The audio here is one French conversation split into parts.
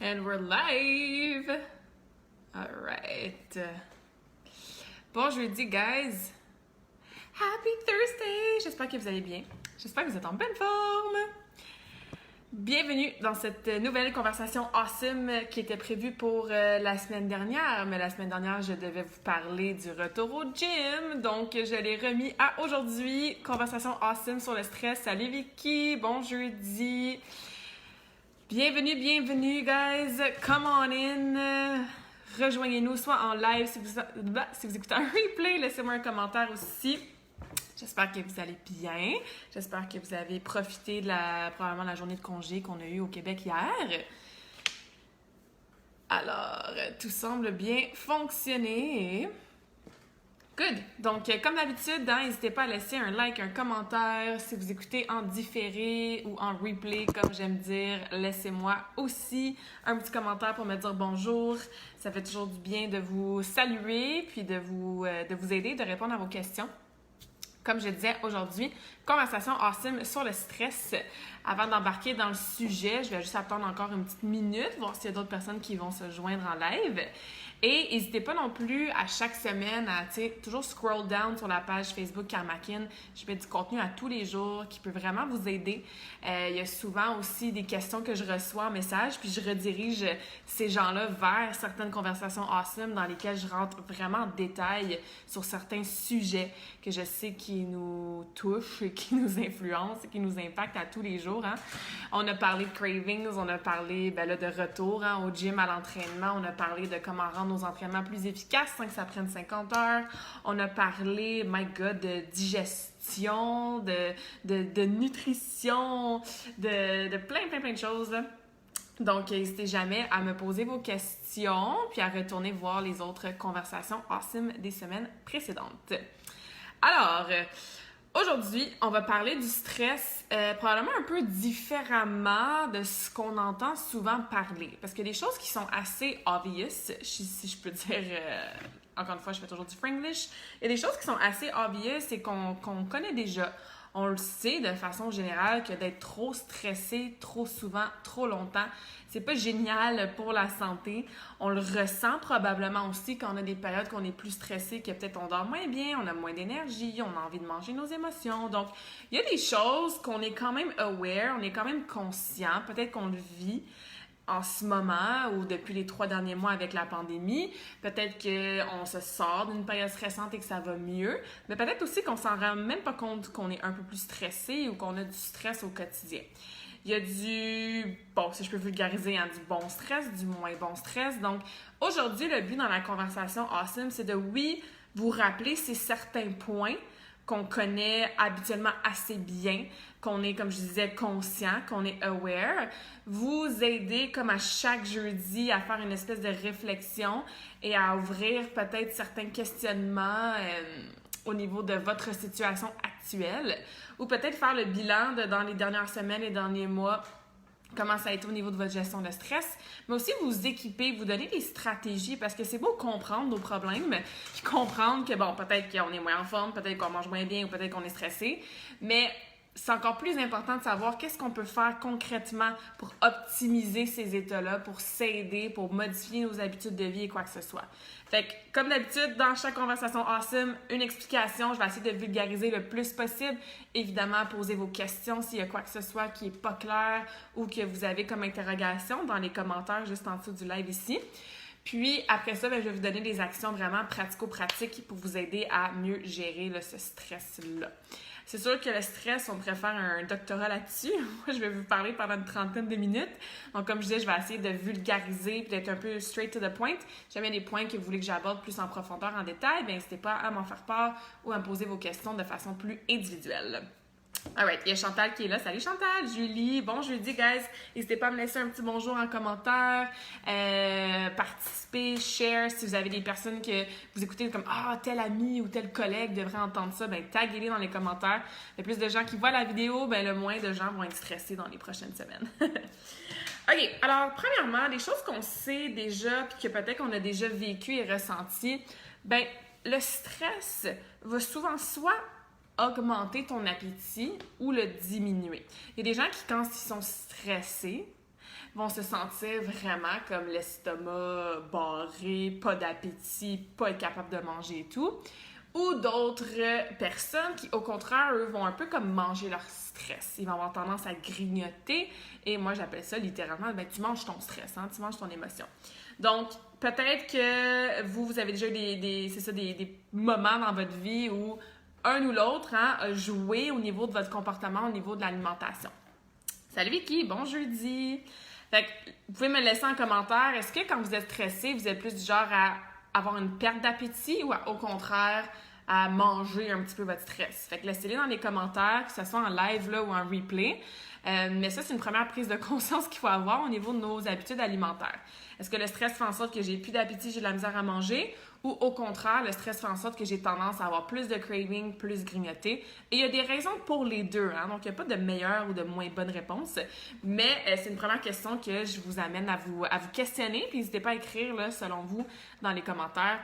And we're live! Alright. Bon jeudi, guys! Happy Thursday! J'espère que vous allez bien. J'espère que vous êtes en bonne forme. Bienvenue dans cette nouvelle conversation awesome qui était prévue pour la semaine dernière. Mais la semaine dernière, je devais vous parler du retour au gym. Donc, je l'ai remis à aujourd'hui. Conversation awesome sur le stress. Salut Vicky! Bon jeudi! Bienvenue, guys! Come on in! Rejoignez-nous soit en live si vous écoutez un replay. Laissez-moi un commentaire aussi. J'espère que vous allez bien. J'espère que vous avez profité de probablement la journée de congé qu'on a eue au Québec hier. Alors, tout semble bien fonctionner. Good! Donc, comme d'habitude, n'hésitez pas à laisser un like, un commentaire. Si vous écoutez en différé ou en replay, comme j'aime dire, laissez-moi aussi un petit commentaire pour me dire bonjour. Ça fait toujours du bien de vous saluer, puis de vous aider, de répondre à vos questions. Comme je disais aujourd'hui, conversation awesome sur le stress. Avant d'embarquer dans le sujet, je vais juste attendre encore une petite minute, voir s'il y a d'autres personnes qui vont se joindre en live. Et n'hésitez pas non plus à chaque semaine à toujours scroll down sur la page Facebook Karmakin. Je mets du contenu à tous les jours qui peut vraiment vous aider. Il y a souvent aussi des questions que je reçois en message, puis je redirige ces gens-là vers certaines conversations awesome dans lesquelles je rentre vraiment en détail sur certains sujets que je sais qui nous touchent, qui nous influencent, qui nous impactent à tous les jours. Hein. On a parlé de cravings, on a parlé de retour au gym, à l'entraînement, on a parlé de comment rendre nos entraînements plus efficaces sans que ça prenne 50 heures. On a parlé, my God, de digestion, de nutrition, de plein de choses. Là. Donc, n'hésitez jamais à me poser vos questions puis à retourner voir les autres conversations awesome des semaines précédentes. Alors, aujourd'hui, on va parler du stress probablement un peu différemment de ce qu'on entend souvent parler. Parce qu'il y a des choses qui sont assez obvious, si je peux dire, encore une fois, je fais toujours du Franglish. Il y a des choses qui sont assez obvious et qu'on connaît déjà. On le sait de façon générale que d'être trop stressé trop souvent, trop longtemps, c'est pas génial pour la santé. On le ressent probablement aussi quand on a des périodes qu'on est plus stressé, que peut-être on dort moins bien, on a moins d'énergie, on a envie de manger nos émotions. Donc, il y a des choses qu'on est quand même aware, on est quand même conscient, peut-être qu'on le vit en ce moment ou depuis les 3 derniers mois avec la pandémie. Peut-être qu'on se sort d'une période stressante et que ça va mieux, mais peut-être aussi qu'on s'en rend même pas compte qu'on est un peu plus stressé ou qu'on a du stress au quotidien. Il y a si je peux vulgariser, du bon stress, du moins bon stress. Donc, aujourd'hui, le but dans la conversation awesome, c'est de, vous rappeler ces certains points qu'on connaît habituellement assez bien, qu'on est, comme je disais, conscient, qu'on est aware, vous aider comme à chaque jeudi à faire une espèce de réflexion et à ouvrir peut-être certains questionnements au niveau de votre situation actuelle ou peut-être faire le bilan dans les dernières semaines, les derniers mois, comment ça a été au niveau de votre gestion de stress, mais aussi vous équiper, vous donner des stratégies parce que c'est beau comprendre nos problèmes, puis comprendre que, peut-être qu'on est moins en forme, peut-être qu'on mange moins bien ou peut-être qu'on est stressé, mais c'est encore plus important de savoir qu'est-ce qu'on peut faire concrètement pour optimiser ces états-là, pour s'aider, pour modifier nos habitudes de vie et quoi que ce soit. Fait que, comme d'habitude, dans chaque conversation awesome, une explication, je vais essayer de vulgariser le plus possible. Évidemment, posez vos questions s'il y a quoi que ce soit qui n'est pas clair ou que vous avez comme interrogation dans les commentaires juste en dessous du live ici. Puis, après ça, je vais vous donner des actions vraiment pratico-pratiques pour vous aider à mieux gérer ce stress-là. C'est sûr que le stress, on pourrait faire un doctorat là-dessus. Moi, je vais vous parler pendant une 30aine de minutes. Donc, comme je disais, je vais essayer de vulgariser et d'être un peu straight to the point. Si jamais il y a des points que vous voulez que j'aborde plus en profondeur, en détail, n'hésitez pas à m'en faire part ou à me poser vos questions de façon plus individuelle. Alright, il y a Chantal qui est là. Salut Chantal, Julie, bon jeudi guys. N'hésitez pas à me laisser un petit bonjour en commentaire, participer, share. Si vous avez des personnes que vous écoutez comme tel ami ou tel collègue devrait entendre ça, taguez-les dans les commentaires. Le plus de gens qui voient la vidéo, le moins de gens vont être stressés dans les prochaines semaines. OK, alors premièrement, des choses qu'on sait déjà puis que peut-être qu'on a déjà vécu et ressenti, le stress va souvent soit augmenter ton appétit ou le diminuer. Il y a des gens qui, quand ils sont stressés, vont se sentir vraiment comme l'estomac barré, pas d'appétit, pas être capable de manger et tout. Ou d'autres personnes qui, au contraire, eux, vont un peu comme manger leur stress. Ils vont avoir tendance à grignoter. Et moi, j'appelle ça littéralement, ben, tu manges ton stress, hein, tu manges ton émotion. Donc, peut-être que vous avez déjà eu des moments dans votre vie où un ou l'autre a joué au niveau de votre comportement, au niveau de l'alimentation. Salut Vicky, bon jeudi! Fait que, vous pouvez me laisser en commentaire, est-ce que quand vous êtes stressé, vous êtes plus du genre à avoir une perte d'appétit ou au contraire à manger un petit peu votre stress? Fait que laissez-les dans les commentaires, que ce soit en live là, ou en replay. Mais ça, c'est une première prise de conscience qu'il faut avoir au niveau de nos habitudes alimentaires. Est-ce que le stress fait en sorte que j'ai plus d'appétit, j'ai de la misère à manger? Ou au contraire, le stress fait en sorte que j'ai tendance à avoir plus de craving, plus grignoter? Et il y a des raisons pour les deux, hein? Donc il n'y a pas de meilleure ou de moins bonne réponse. Mais c'est une première question que je vous amène à vous questionner. Puis n'hésitez pas à écrire, là, selon vous, dans les commentaires,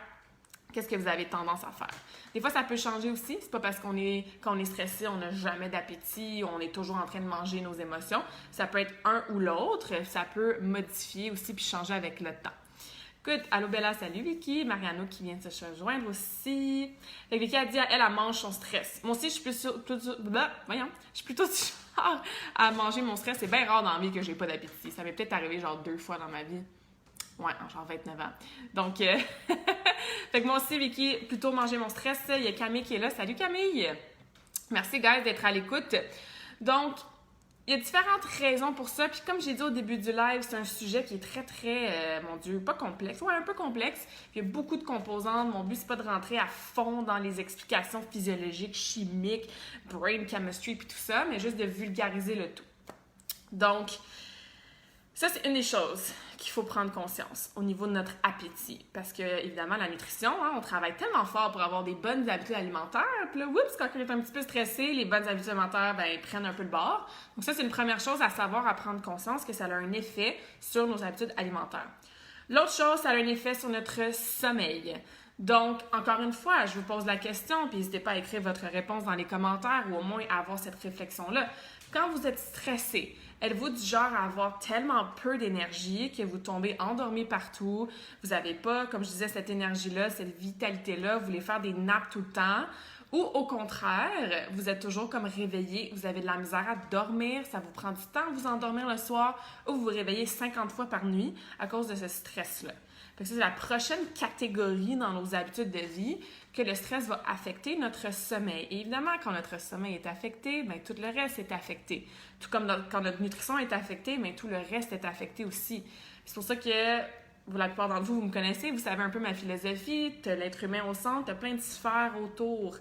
qu'est-ce que vous avez tendance à faire. Des fois, ça peut changer aussi. C'est pas parce quand on est stressé, on n'a jamais d'appétit, on est toujours en train de manger nos émotions. Ça peut être un ou l'autre. Ça peut modifier aussi puis changer avec le temps. Écoute, allô Bella, salut Vicky. Mariano qui vient de se rejoindre aussi. Fait que Vicky a dit, elle mange son stress. Moi aussi, je suis plutôt du genre à manger mon stress. C'est bien rare dans la vie que j'ai pas d'appétit. Ça m'est peut-être arrivé genre 2 fois dans ma vie. Ouais, genre 29 ans. Donc, fait que moi aussi, Vicky, plutôt manger mon stress. Il y a Camille qui est là. Salut Camille! Merci, guys, d'être à l'écoute. Donc, il y a différentes raisons pour ça. Puis comme j'ai dit au début du live, c'est un sujet qui est très, très, mon Dieu, pas complexe. Ouais, un peu complexe. Puis il y a beaucoup de composantes. Mon but, c'est pas de rentrer à fond dans les explications physiologiques, chimiques, brain chemistry, puis tout ça, mais juste de vulgariser le tout. Donc, ça, c'est une des choses qu'il faut prendre conscience au niveau de notre appétit. Parce que, évidemment, la nutrition, hein, on travaille tellement fort pour avoir des bonnes habitudes alimentaires. Puis là, oups, quand on est un petit peu stressé, les bonnes habitudes alimentaires, ben, prennent un peu le bord. Donc ça, c'est une première chose à savoir, à prendre conscience que ça a un effet sur nos habitudes alimentaires. L'autre chose, ça a un effet sur notre sommeil. Donc, encore une fois, je vous pose la question, puis n'hésitez pas à écrire votre réponse dans les commentaires ou au moins à avoir cette réflexion-là. Quand vous êtes stressé, êtes-vous du genre à avoir tellement peu d'énergie que vous tombez endormi partout? Vous n'avez pas, comme je disais, cette énergie-là, cette vitalité-là, vous voulez faire des nappes tout le temps? Ou au contraire, vous êtes toujours comme réveillé, vous avez de la misère à dormir, ça vous prend du temps à vous endormir le soir, ou vous vous réveillez 50 fois par nuit à cause de ce stress-là. Fait que ça, c'est la prochaine catégorie dans nos habitudes de vie que le stress va affecter notre sommeil. Et évidemment, quand notre sommeil est affecté, bien, tout le reste est affecté. Tout comme quand notre nutrition est affectée, bien, tout le reste est affecté aussi. C'est pour ça que la plupart d'entre vous, vous me connaissez, vous savez un peu ma philosophie, tu as l'être humain au centre, tu as plein de sphères autour.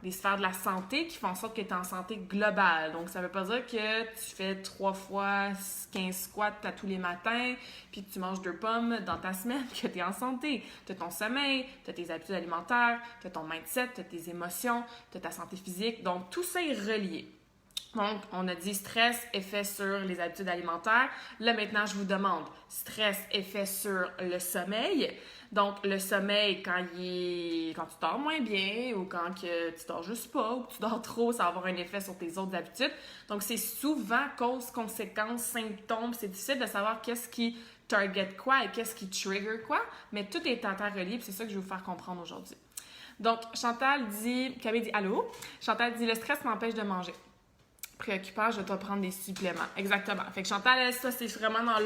Des sphères de la santé qui font en sorte que tu es en santé globale. Donc, ça veut pas dire que tu fais 3 fois 15 squats à tous les matins, puis que tu manges 2 pommes dans ta semaine, que tu es en santé. Tu as ton sommeil, tu as tes habitudes alimentaires, tu as ton mindset, tu as tes émotions, tu as ta santé physique. Donc, tout ça est relié. Donc, on a dit stress, effet sur les habitudes alimentaires. Là, maintenant, je vous demande, stress, effet sur le sommeil. Donc, le sommeil, quand tu dors moins bien ou quand tu dors juste pas ou que tu dors trop, ça va avoir un effet sur tes autres habitudes. Donc, c'est souvent cause, conséquence, symptômes. C'est difficile de savoir qu'est-ce qui target quoi et qu'est-ce qui trigger quoi, mais tout est interrelié, puis c'est ça que je vais vous faire comprendre aujourd'hui. Donc, Camille dit « Allô? » Chantal dit « Le stress m'empêche de manger. » Préoccupant, je dois prendre des suppléments. Exactement. Fait que Chantal, ça, c'est vraiment dans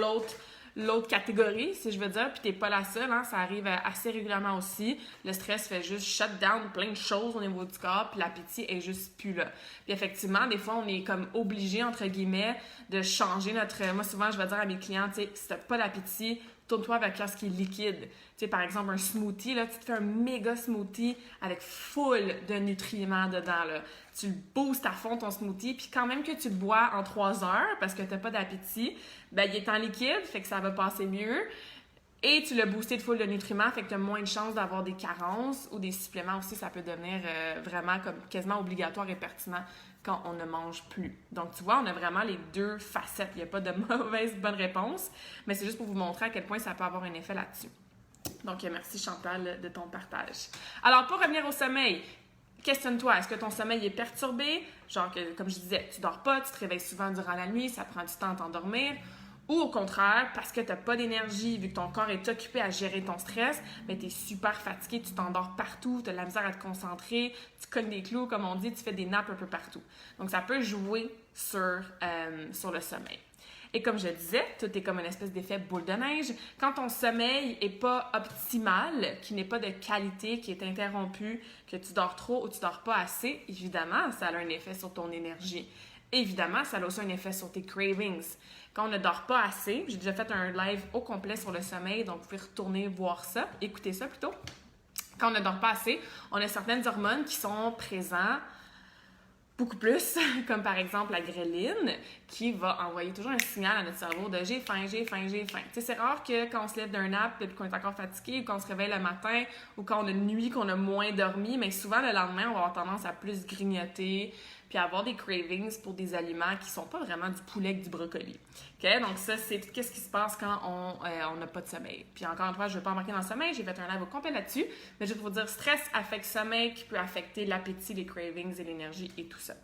l'autre catégorie, si je veux dire, puis t'es pas la seule, hein, ça arrive assez régulièrement aussi. Le stress fait juste shut down plein de choses au niveau du corps, puis l'appétit est juste plus là. Puis effectivement, des fois, on est comme obligé, entre guillemets, de changer moi, souvent, je vais dire à mes clients, tu sais, si t'as pas d'appétit, tourne-toi vers ce qui est liquide. Tu sais, par exemple, un smoothie, là, tu te fais un méga smoothie avec full de nutriments dedans, là. Tu le boostes à fond, ton smoothie, puis quand même que tu le bois en 3 heures, parce que t'as pas d'appétit, ben il est en liquide, fait que ça va passer mieux. Et tu l'as boosté de full de nutriments, fait que tu as moins de chances d'avoir des carences ou des suppléments aussi, ça peut devenir vraiment comme quasiment obligatoire et pertinent quand on ne mange plus. Donc, tu vois, on a vraiment les deux facettes. Il n'y a pas de mauvaise bonne réponse, mais c'est juste pour vous montrer à quel point ça peut avoir un effet là-dessus. Donc, merci Chantal de ton partage. Alors, pour revenir au sommeil, questionne-toi, est-ce que ton sommeil est perturbé? Genre que, comme je disais, tu dors pas, tu te réveilles souvent durant la nuit, ça prend du temps à t'endormir. Ou au contraire, parce que tu n'as pas d'énergie, vu que ton corps est occupé à gérer ton stress, mais tu es super fatigué, tu t'endors partout, tu as de la misère à te concentrer, tu cognes des clous, comme on dit, tu fais des nappes un peu partout. Donc, ça peut jouer sur le sommeil. Et comme je disais, tout est comme une espèce d'effet boule de neige. Quand ton sommeil n'est pas optimal, qui n'est pas de qualité, qui est interrompu, que tu dors trop ou tu dors pas assez, évidemment, ça a un effet sur ton énergie. Évidemment, ça a aussi un effet sur tes cravings. Quand on ne dort pas assez, j'ai déjà fait un live au complet sur le sommeil, donc vous pouvez retourner voir ça, écouter ça plutôt. Quand on ne dort pas assez, on a certaines hormones qui sont présentes beaucoup plus, comme par exemple la gréline, qui va envoyer toujours un signal à notre cerveau de j'ai faim, j'ai faim, j'ai faim. Tu sais, c'est rare que quand on se lève d'un nap et qu'on est encore fatigué, ou qu'on se réveille le matin, ou quand on a une nuit qu'on a moins dormi, mais souvent le lendemain, on va avoir tendance à plus grignoter, puis à avoir des cravings pour des aliments qui sont pas vraiment du poulet que du brocoli. OK? Donc ça, c'est tout ce qui se passe quand on n'a pas de sommeil. Puis encore une fois, je ne vais pas embarquer dans le sommeil, j'ai fait un live au complet là-dessus, mais juste pour vous dire, stress affecte sommeil, qui peut affecter l'appétit, les cravings et l'énergie et tout ça.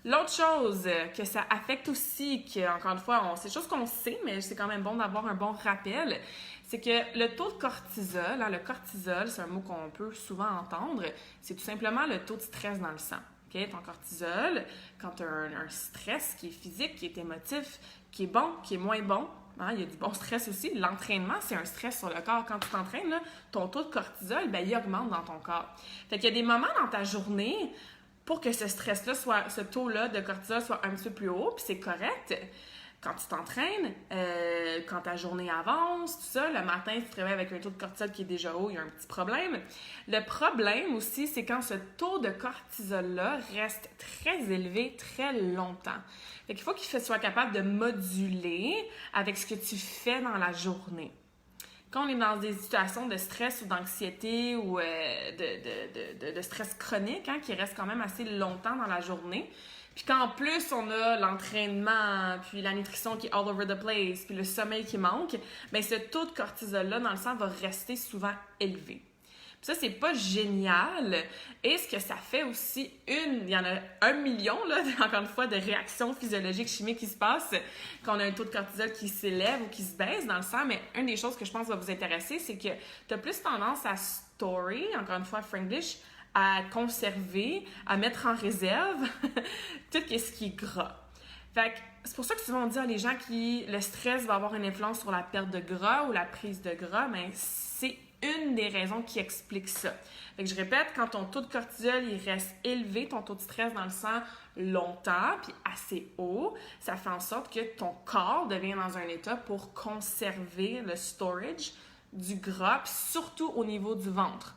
L'autre chose que ça affecte aussi, encore une fois, c'est des choses qu'on sait, mais c'est quand même bon d'avoir un bon rappel, c'est que le taux de cortisol, le cortisol, c'est un mot qu'on peut souvent entendre, c'est tout simplement le taux de stress dans le sang. Okay? Ton cortisol, quand tu as un stress qui est physique, qui est émotif, qui est bon, qui est moins bon, il y a du bon stress aussi. L'entraînement, c'est un stress sur le corps. Quand tu t'entraînes, là, ton taux de cortisol, il augmente dans ton corps. Fait qu'il y a des moments dans ta journée pour que ce stress-là, ce taux-là de cortisol soit un petit peu plus haut, puis c'est correct. Quand tu t'entraînes, quand ta journée avance, tout ça, le matin, tu te réveilles avec un taux de cortisol qui est déjà haut, il y a un petit problème. Le problème aussi, c'est quand ce taux de cortisol-là reste très élevé très longtemps. Fait qu'il faut qu'il soit capable de moduler avec ce que tu fais dans la journée. Quand on est dans des situations de stress ou d'anxiété ou de stress chronique, qui reste quand même assez longtemps dans la journée, puis qu'en plus, on a l'entraînement, puis la nutrition qui est all over the place, puis le sommeil qui manque, bien, ce taux de cortisol-là dans le sang va rester souvent élevé. Puis ça, c'est pas génial. Et ce que ça fait aussi, il y en a 1 million, là, encore une fois, de réactions physiologiques, chimiques qui se passent quand on a un taux de cortisol qui s'élève ou qui se baisse dans le sang. Mais une des choses que je pense va vous intéresser, c'est que tu as plus tendance à storer, encore une fois, Franglish, à conserver, à mettre en réserve tout ce qui est gras. Fait que c'est pour ça que souvent on dit à les gens qui le stress va avoir une influence sur la perte de gras ou la prise de gras, mais c'est une des raisons qui explique ça. Fait que je répète, quand ton taux de cortisol il reste élevé, ton taux de stress dans le sang longtemps puis assez haut, ça fait en sorte que ton corps devient dans un état pour conserver le storage du gras, puis surtout au niveau du ventre.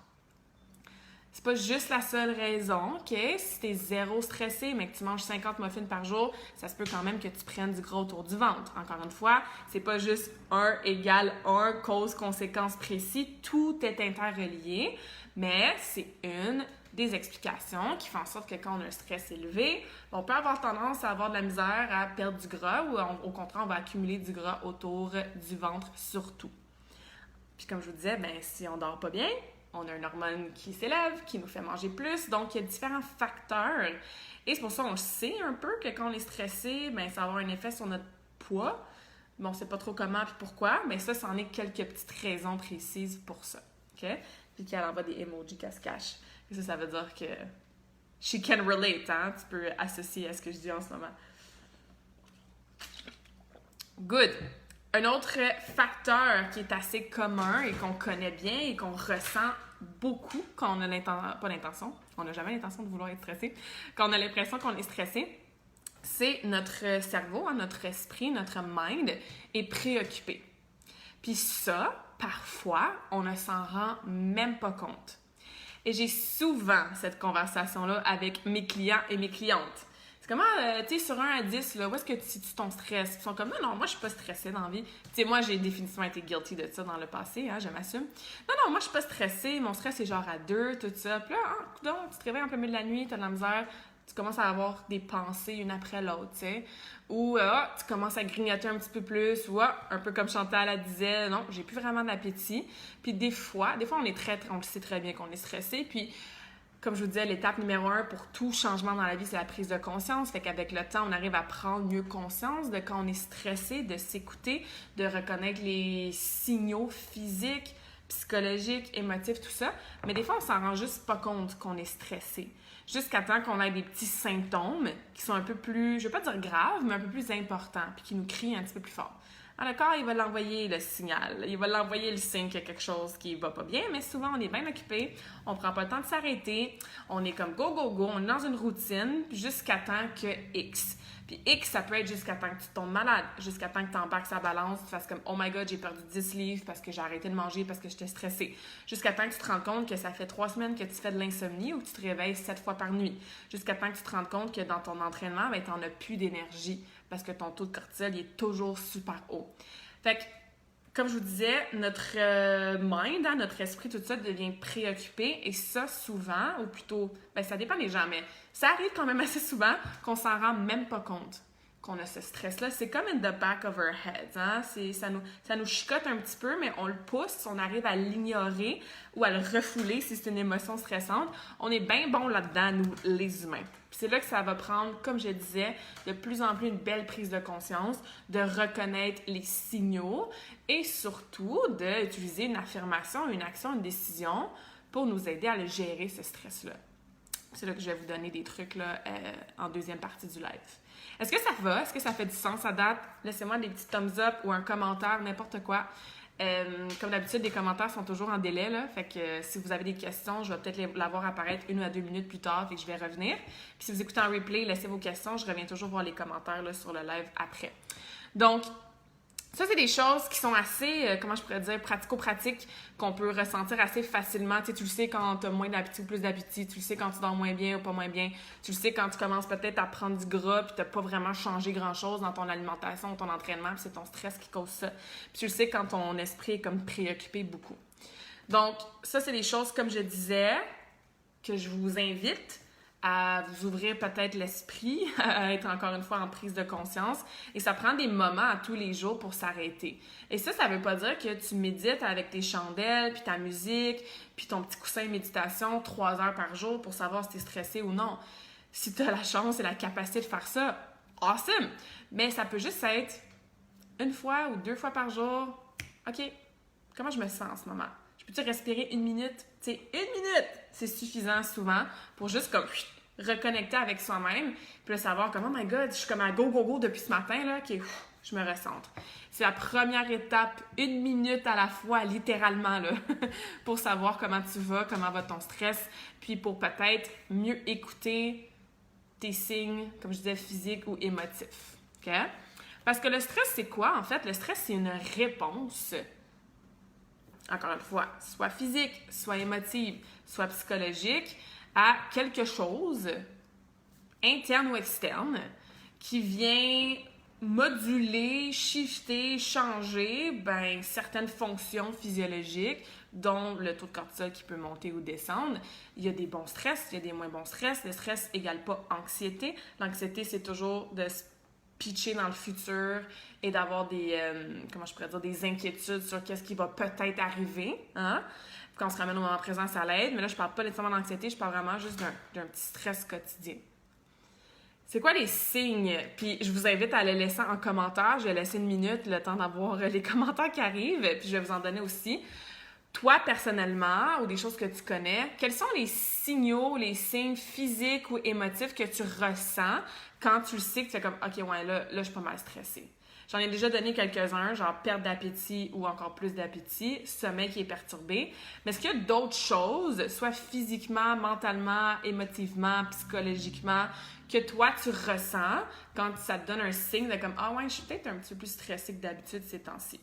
C'est pas juste la seule raison, OK? Si t'es zéro stressé, mais que tu manges 50 muffins par jour, ça se peut quand même que tu prennes du gras autour du ventre. Encore une fois, c'est pas juste 1 égale 1, cause-conséquence précis. Tout est interrelié, mais c'est une des explications qui font en sorte que quand on a un stress élevé, on peut avoir tendance à avoir de la misère à perdre du gras ou au contraire, on va accumuler du gras autour du ventre surtout. Puis comme je vous disais, si on dort pas bien, on a une hormone qui s'élève, qui nous fait manger plus. Donc, il y a différents facteurs. Et c'est pour ça qu'on sait un peu que quand on est stressé, ça va avoir un effet sur notre poids. Mais on ne sait pas trop comment et pourquoi. Mais ça en est quelques petites raisons précises pour ça. OK? Puis qu'elle envoie des emojis qui se cachent. Et ça veut dire que she can relate, hein? Tu peux associer à ce que je dis en ce moment. Good! Un autre facteur qui est assez commun et qu'on connaît bien et qu'on ressent beaucoup quand on a pas l'intention, on n'a jamais l'intention de vouloir être stressé, quand on a l'impression qu'on est stressé, c'est notre cerveau, notre esprit, notre mind est préoccupé. Puis ça, parfois, on ne s'en rend même pas compte. Et j'ai souvent cette conversation-là avec mes clients et mes clientes. C'est comment, tu sais, sur 1 à 10, là, où est-ce que tu situes ton stress? Ils sont comme, non, moi, je suis pas stressée dans la vie. Tu sais, moi, j'ai définitivement été guilty de ça dans le passé, je m'assume. Non, moi, je suis pas stressée. Mon stress est genre à 2, tout ça. Puis là, tu te réveilles en plein milieu de la nuit, tu as de la misère, tu commences à avoir des pensées une après l'autre, tu sais. Ou tu commences à grignoter un petit peu plus, ou un peu comme Chantal elle disait, non, j'ai plus vraiment d'appétit. Puis des fois, on le sait très bien qu'on est stressé, puis Comme je vous disais, l'étape numéro 1 pour tout changement dans la vie, c'est la prise de conscience. Fait qu'avec le temps, on arrive à prendre mieux conscience de quand on est stressé, de s'écouter, de reconnaître les signaux physiques, psychologiques, émotifs, tout ça. Mais des fois, on s'en rend juste pas compte qu'on est stressé. Jusqu'à temps qu'on ait des petits symptômes qui sont un peu plus, je vais pas dire graves, mais un peu plus importants, puis qui nous crient un petit peu plus fort. Alors, le corps, il va l'envoyer le signal, il va l'envoyer le signe qu'il y a quelque chose qui va pas bien, mais souvent, on est bien occupé, on prend pas le temps de s'arrêter, on est comme go, go, go, on est dans une routine jusqu'à temps que X. Puis X, ça peut être jusqu'à temps que tu tombes malade, jusqu'à temps que tu embarques sa balance, tu fasses comme « Oh my God, j'ai perdu 10 livres parce que j'ai arrêté de manger, parce que j'étais stressée. » Jusqu'à temps que tu te rendes compte que ça fait 3 semaines que tu fais de l'insomnie ou que tu te réveilles 7 fois par nuit. Jusqu'à temps que tu te rendes compte que dans ton entraînement, ben, tu n'en as plus d'énergie parce que ton taux de cortisol il est toujours super haut. Fait que, comme je vous disais, notre mind, notre esprit, tout ça devient préoccupé et ça, souvent, ou plutôt, ben ça dépend des gens, mais ça arrive quand même assez souvent qu'on s'en rend même pas compte qu'on a ce stress-là. C'est comme in the back of our heads, hein? Ça nous chicote un petit peu, mais on le pousse, on arrive à l'ignorer ou à le refouler si c'est une émotion stressante. On est bien bon là-dedans, nous, les humains. Puis c'est là que ça va prendre, comme je disais, de plus en plus une belle prise de conscience, de reconnaître les signaux et surtout d'utiliser une affirmation, une action, une décision pour nous aider à le gérer, ce stress-là. C'est là que je vais vous donner des trucs là, en deuxième partie du live. Est-ce que ça va? Est-ce que ça fait du sens à date? Laissez-moi des petits thumbs up ou un commentaire, n'importe quoi. Comme d'habitude, les commentaires sont toujours en délai, là. Fait que si vous avez des questions, je vais peut-être la voir apparaître 1 à 2 minutes plus tard, fait que je vais revenir. Puis si vous écoutez en replay, laissez vos questions. Je reviens toujours voir les commentaires là, sur le live après. Donc, ça, c'est des choses qui sont assez, comment je pourrais dire, pratico-pratiques, qu'on peut ressentir assez facilement. Tu sais, tu le sais quand tu as moins d'appétit ou plus d'appétit, tu le sais quand tu dors moins bien ou pas moins bien, tu le sais quand tu commences peut-être à prendre du gras puis tu n'as pas vraiment changé grand-chose dans ton alimentation ou ton entraînement, puis c'est ton stress qui cause ça. Puis tu le sais quand ton esprit est comme préoccupé beaucoup. Donc, ça, c'est des choses, comme je disais, que je vous invite à vous ouvrir peut-être l'esprit, à être encore une fois en prise de conscience. Et ça prend des moments à tous les jours pour s'arrêter. Et ça veut pas dire que tu médites avec tes chandelles, puis ta musique, puis ton petit coussin de méditation 3 heures par jour pour savoir si tu es stressé ou non. Si tu as la chance et la capacité de faire ça, awesome! Mais ça peut juste être 1 fois ou 2 fois par jour. OK, comment je me sens en ce moment? Je peux-tu respirer 1 minute? Tu sais, 1 minute, c'est suffisant souvent pour juste comme reconnecter avec soi-même, puis le savoir comme, oh my God, je suis comme à go, go, go depuis ce matin, là, OK, je me recentre. C'est la première étape, 1 minute à la fois, littéralement, là, pour savoir comment tu vas, comment va ton stress, puis pour peut-être mieux écouter tes signes, comme je disais, physiques ou émotifs. OK? Parce que le stress, c'est quoi? En fait, le stress, c'est une réponse, encore une fois, soit physique, soit émotive, soit psychologique, à quelque chose, interne ou externe, qui vient moduler, shifter, changer certaines fonctions physiologiques, dont le taux de cortisol qui peut monter ou descendre. Il y a des bons stress, il y a des moins bons stress. Le stress égale pas anxiété. L'anxiété, c'est toujours de se pitcher dans le futur et d'avoir des, des inquiétudes sur qu'est-ce qui va peut-être arriver, hein? Quand on se ramène au moment présent, ça l'aide. Mais là, je parle pas nécessairement d'anxiété, je parle vraiment juste d'un petit stress quotidien. C'est quoi les signes? Puis je vous invite à les laisser en commentaire. Je vais laisser 1 minute, le temps d'avoir les commentaires qui arrivent, puis je vais vous en donner aussi. Toi, personnellement, ou des choses que tu connais, quels sont les signaux, les signes physiques ou émotifs que tu ressens quand tu le sais que tu es comme « OK, ouais, là, je suis pas mal stressée ». J'en ai déjà donné quelques-uns, genre perte d'appétit ou encore plus d'appétit, sommeil qui est perturbé. Mais est-ce qu'il y a d'autres choses, soit physiquement, mentalement, émotivement, psychologiquement, que toi, tu ressens quand ça te donne un signe de comme « Ah ouais, je suis peut-être un petit peu plus stressée que d'habitude ces temps-ci ».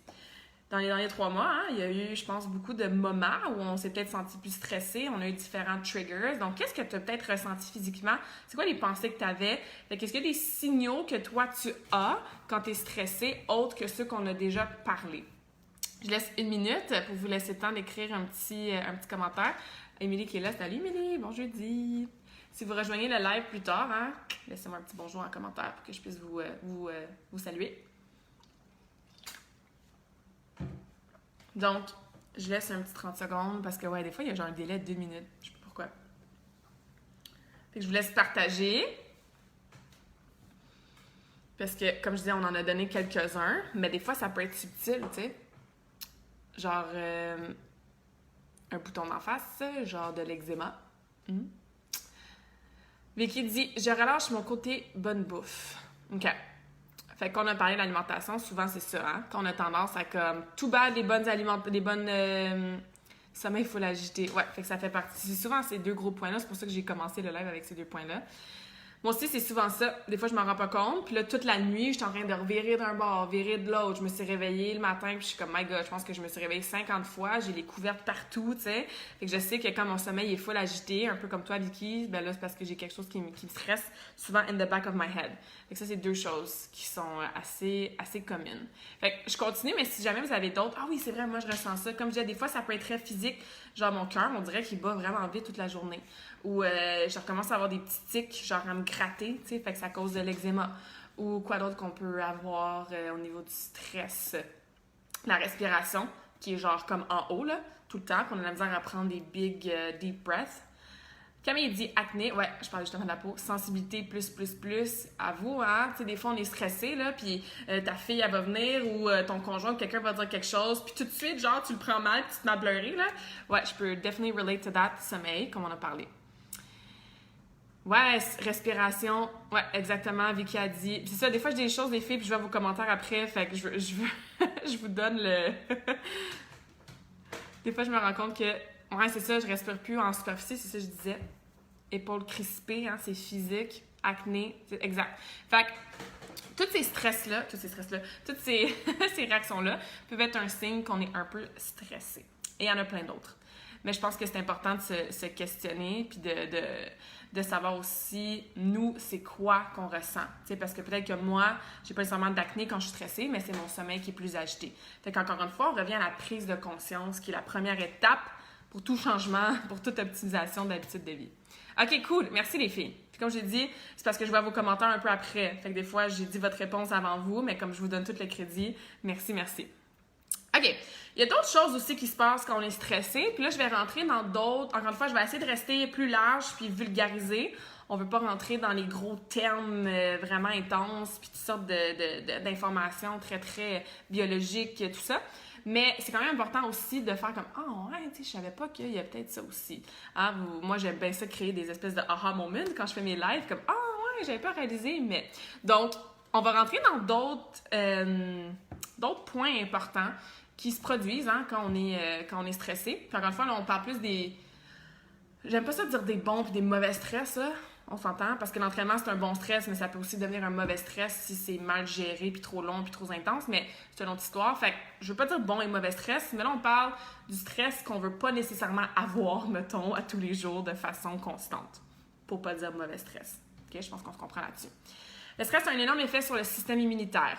Dans les derniers 3 mois, hein, il y a eu, je pense, beaucoup de moments où on s'est peut-être senti plus stressé. On a eu différents triggers. Donc, qu'est-ce que tu as peut-être ressenti physiquement? C'est quoi les pensées que tu avais? Est-ce qu'il y a des signaux que toi, tu as quand tu es stressé, autres que ceux qu'on a déjà parlé? Je laisse 1 minute pour vous laisser le temps d'écrire un petit commentaire. Émilie qui est là. Salut Émilie, bon jeudi! Si vous rejoignez le live plus tard, hein, laissez-moi un petit bonjour en commentaire pour que je puisse vous saluer. Donc, je laisse un petit 30 secondes parce que, ouais, des fois, il y a genre un délai de 2 minutes. Je sais pas pourquoi. Fait que je vous laisse partager. Parce que, comme je disais, on en a donné quelques-uns, mais des fois, ça peut être subtil, tu sais. Genre, un bouton d'en face, genre de l'eczéma. Vicky dit « Je relâche mon côté bonne bouffe. » OK. Fait qu'on a parlé de l'alimentation, souvent c'est ça, hein? Qu'on a tendance à comme tout bad, les bonnes sommeil, il faut l'agiter. Ouais, fait que ça fait partie. C'est souvent ces deux gros points-là, c'est pour ça que j'ai commencé le live avec ces deux points-là. Moi aussi, c'est souvent ça. Des fois, je m'en rends pas compte. Puis là, toute la nuit, je suis en train de revirer d'un bord, virer de l'autre. Je me suis réveillée le matin, puis je suis comme, my God, je pense que je me suis réveillée 50 fois. J'ai les couvertes partout, tu sais. Fait que je sais que quand mon sommeil est full agité, un peu comme toi, Vicky, ben là, c'est parce que j'ai quelque chose qui me stresse, souvent in the back of my head. Fait que ça, c'est deux choses qui sont assez communes. Fait que je continue, mais si jamais vous avez d'autres, ah oui, c'est vrai, moi, je ressens ça. Comme je disais, des fois, ça peut être très physique. Genre, mon cœur, on dirait qu'il bat vraiment vite toute la journée. Ou je recommence à avoir des petits tics, genre à me gratter, tu sais, fait que c'est à cause de l'eczéma. Ou quoi d'autre qu'on peut avoir au niveau du stress. La respiration, qui est genre comme en haut, là, tout le temps, qu'on a la misère à prendre des big, deep breaths. Camille dit acné, ouais, je parle justement de la peau, sensibilité plus, à vous, hein, tu sais, des fois on est stressé, là, puis ta fille, elle va venir, ou ton conjoint, ou quelqu'un va dire quelque chose, puis tout de suite, genre, tu le prends mal, puis tu te mets à pleurer, là. Ouais, je peux definitely relate to that, sommeil, comme on a parlé. Ouais, respiration, ouais, exactement, Vicky a dit. C'est ça, des fois, je dis des choses, les filles, puis je vois vos commentaires après, fait que je veux je vous donne le... Des fois, je me rends compte que, ouais, c'est ça, je respire plus en superficie, c'est ça que je disais. Épaules crispées, hein, c'est physique. Acné, c'est exact. Fait que, toutes ces toutes ces, ces réactions-là peuvent être un signe qu'on est un peu stressé. Et il y en a plein d'autres. Mais je pense que c'est important de se questionner puis de savoir aussi, nous, c'est quoi qu'on ressent. T'sais, parce que peut-être que moi, j'ai pas nécessairement d'acné quand je suis stressée, mais c'est mon sommeil qui est plus agité. Fait qu'encore une fois, on revient à la prise de conscience, qui est la première étape pour tout changement, pour toute optimisation d'habitudes de vie. OK, cool. Merci les filles. Puis comme j'ai dit, c'est parce que je vois vos commentaires un peu après. Fait que des fois, j'ai dit votre réponse avant vous, mais comme je vous donne tout le crédit, merci. OK. Il y a d'autres choses aussi qui se passent quand on est stressé. Puis là, je vais rentrer dans d'autres. Encore une fois, je vais essayer de rester plus large puis vulgariser. On ne veut pas rentrer dans les gros termes vraiment intenses puis toutes sortes d'informations très, très biologiques, tout ça. Mais c'est quand même important aussi de faire comme « Ah ouais, tu sais, je savais pas qu'il y a peut-être ça aussi. » Hein, moi, j'aime bien ça créer des espèces de « aha moments » quand je fais mes lives, comme « Ah ouais, j'avais pas réalisé, mais... » Donc, on va rentrer dans d'autres points importants qui se produisent hein, quand on est stressé. Puis encore une fois, là, on parle plus des... J'aime pas ça dire des bons puis des mauvais stress, là. On s'entend, parce que l'entraînement, c'est un bon stress, mais ça peut aussi devenir un mauvais stress si c'est mal géré, puis trop long, puis trop intense, mais c'est une autre histoire. Fait que je veux pas dire bon et mauvais stress, mais là, on parle du stress qu'on veut pas nécessairement avoir, mettons, à tous les jours de façon constante, pour pas dire mauvais stress. OK? Je pense qu'on se comprend là-dessus. Le stress a un énorme effet sur le système immunitaire.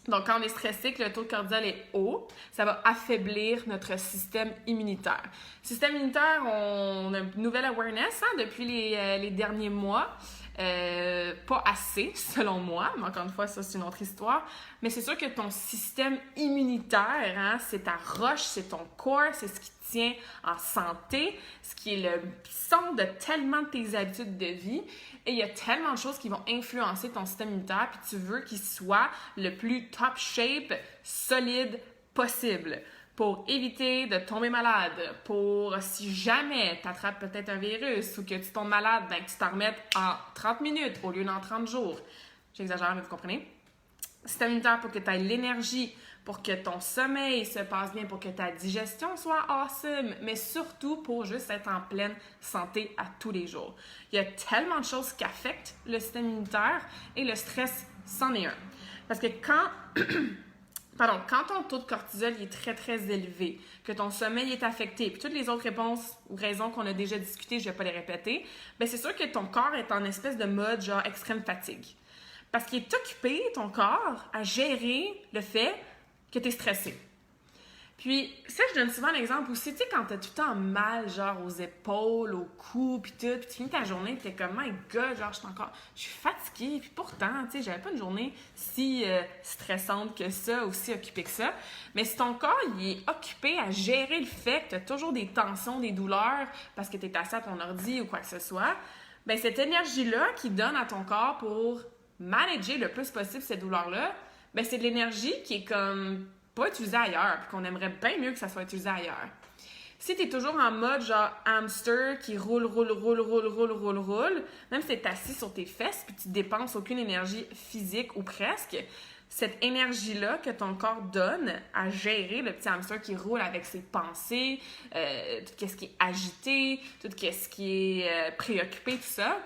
Donc, quand on est stressé, que le taux de cortisol est haut, ça va affaiblir notre système immunitaire. Système immunitaire, on a une nouvelle awareness hein, depuis les derniers mois. Pas assez, selon moi, mais encore une fois, ça, c'est une autre histoire. Mais c'est sûr que ton système immunitaire, hein, c'est ta roche, c'est ton corps, c'est ce qui te tient en santé, ce qui est le centre de tellement de tes habitudes de vie. Et il y a tellement de choses qui vont influencer ton système immunitaire, puis tu veux qu'il soit le plus top shape, solide possible pour éviter de tomber malade, pour si jamais tu attrapes peut-être un virus ou que tu tombes malade, ben que tu t'en remettes en 30 minutes au lieu d'en 30 jours. J'exagère, mais vous comprenez? Système immunitaire pour que tu aies l'énergie, pour que ton sommeil se passe bien, pour que ta digestion soit awesome, mais surtout pour juste être en pleine santé à tous les jours. Il y a tellement de choses qui affectent le système immunitaire et le stress, c'en est un. Parce que quand ton taux de cortisol est très, très élevé, que ton sommeil est affecté, puis toutes les autres réponses ou raisons qu'on a déjà discutées, je ne vais pas les répéter, bien c'est sûr que ton corps est en espèce de mode genre extrême fatigue. Parce qu'il est occupé, ton corps, à gérer le fait que tu es stressé. Puis, ça, je donne souvent l'exemple aussi, tu sais, quand t'as tout le temps mal, genre aux épaules, au cou, puis tout, puis tu finis ta journée, puis t'es comme, my God, genre, je suis fatiguée, puis pourtant, tu sais, j'avais pas une journée si stressante que ça, ou si occupée que ça. Mais si ton corps, il est occupé à gérer le fait que t'as toujours des tensions, des douleurs, parce que t'es assis à ton ordi ou quoi que ce soit, ben cette énergie-là qui donne à ton corps pour manager le plus possible cette douleur-là, ben c'est de l'énergie qui est comme pas utilisée ailleurs, puis qu'on aimerait bien mieux que ça soit utilisé ailleurs. Si t'es toujours en mode genre hamster qui roule, même si t'es assis sur tes fesses puis tu dépenses aucune énergie physique ou presque, cette énergie-là que ton corps donne à gérer le petit hamster qui roule avec ses pensées, tout ce qui est agité, tout ce qui est préoccupé, tout ça,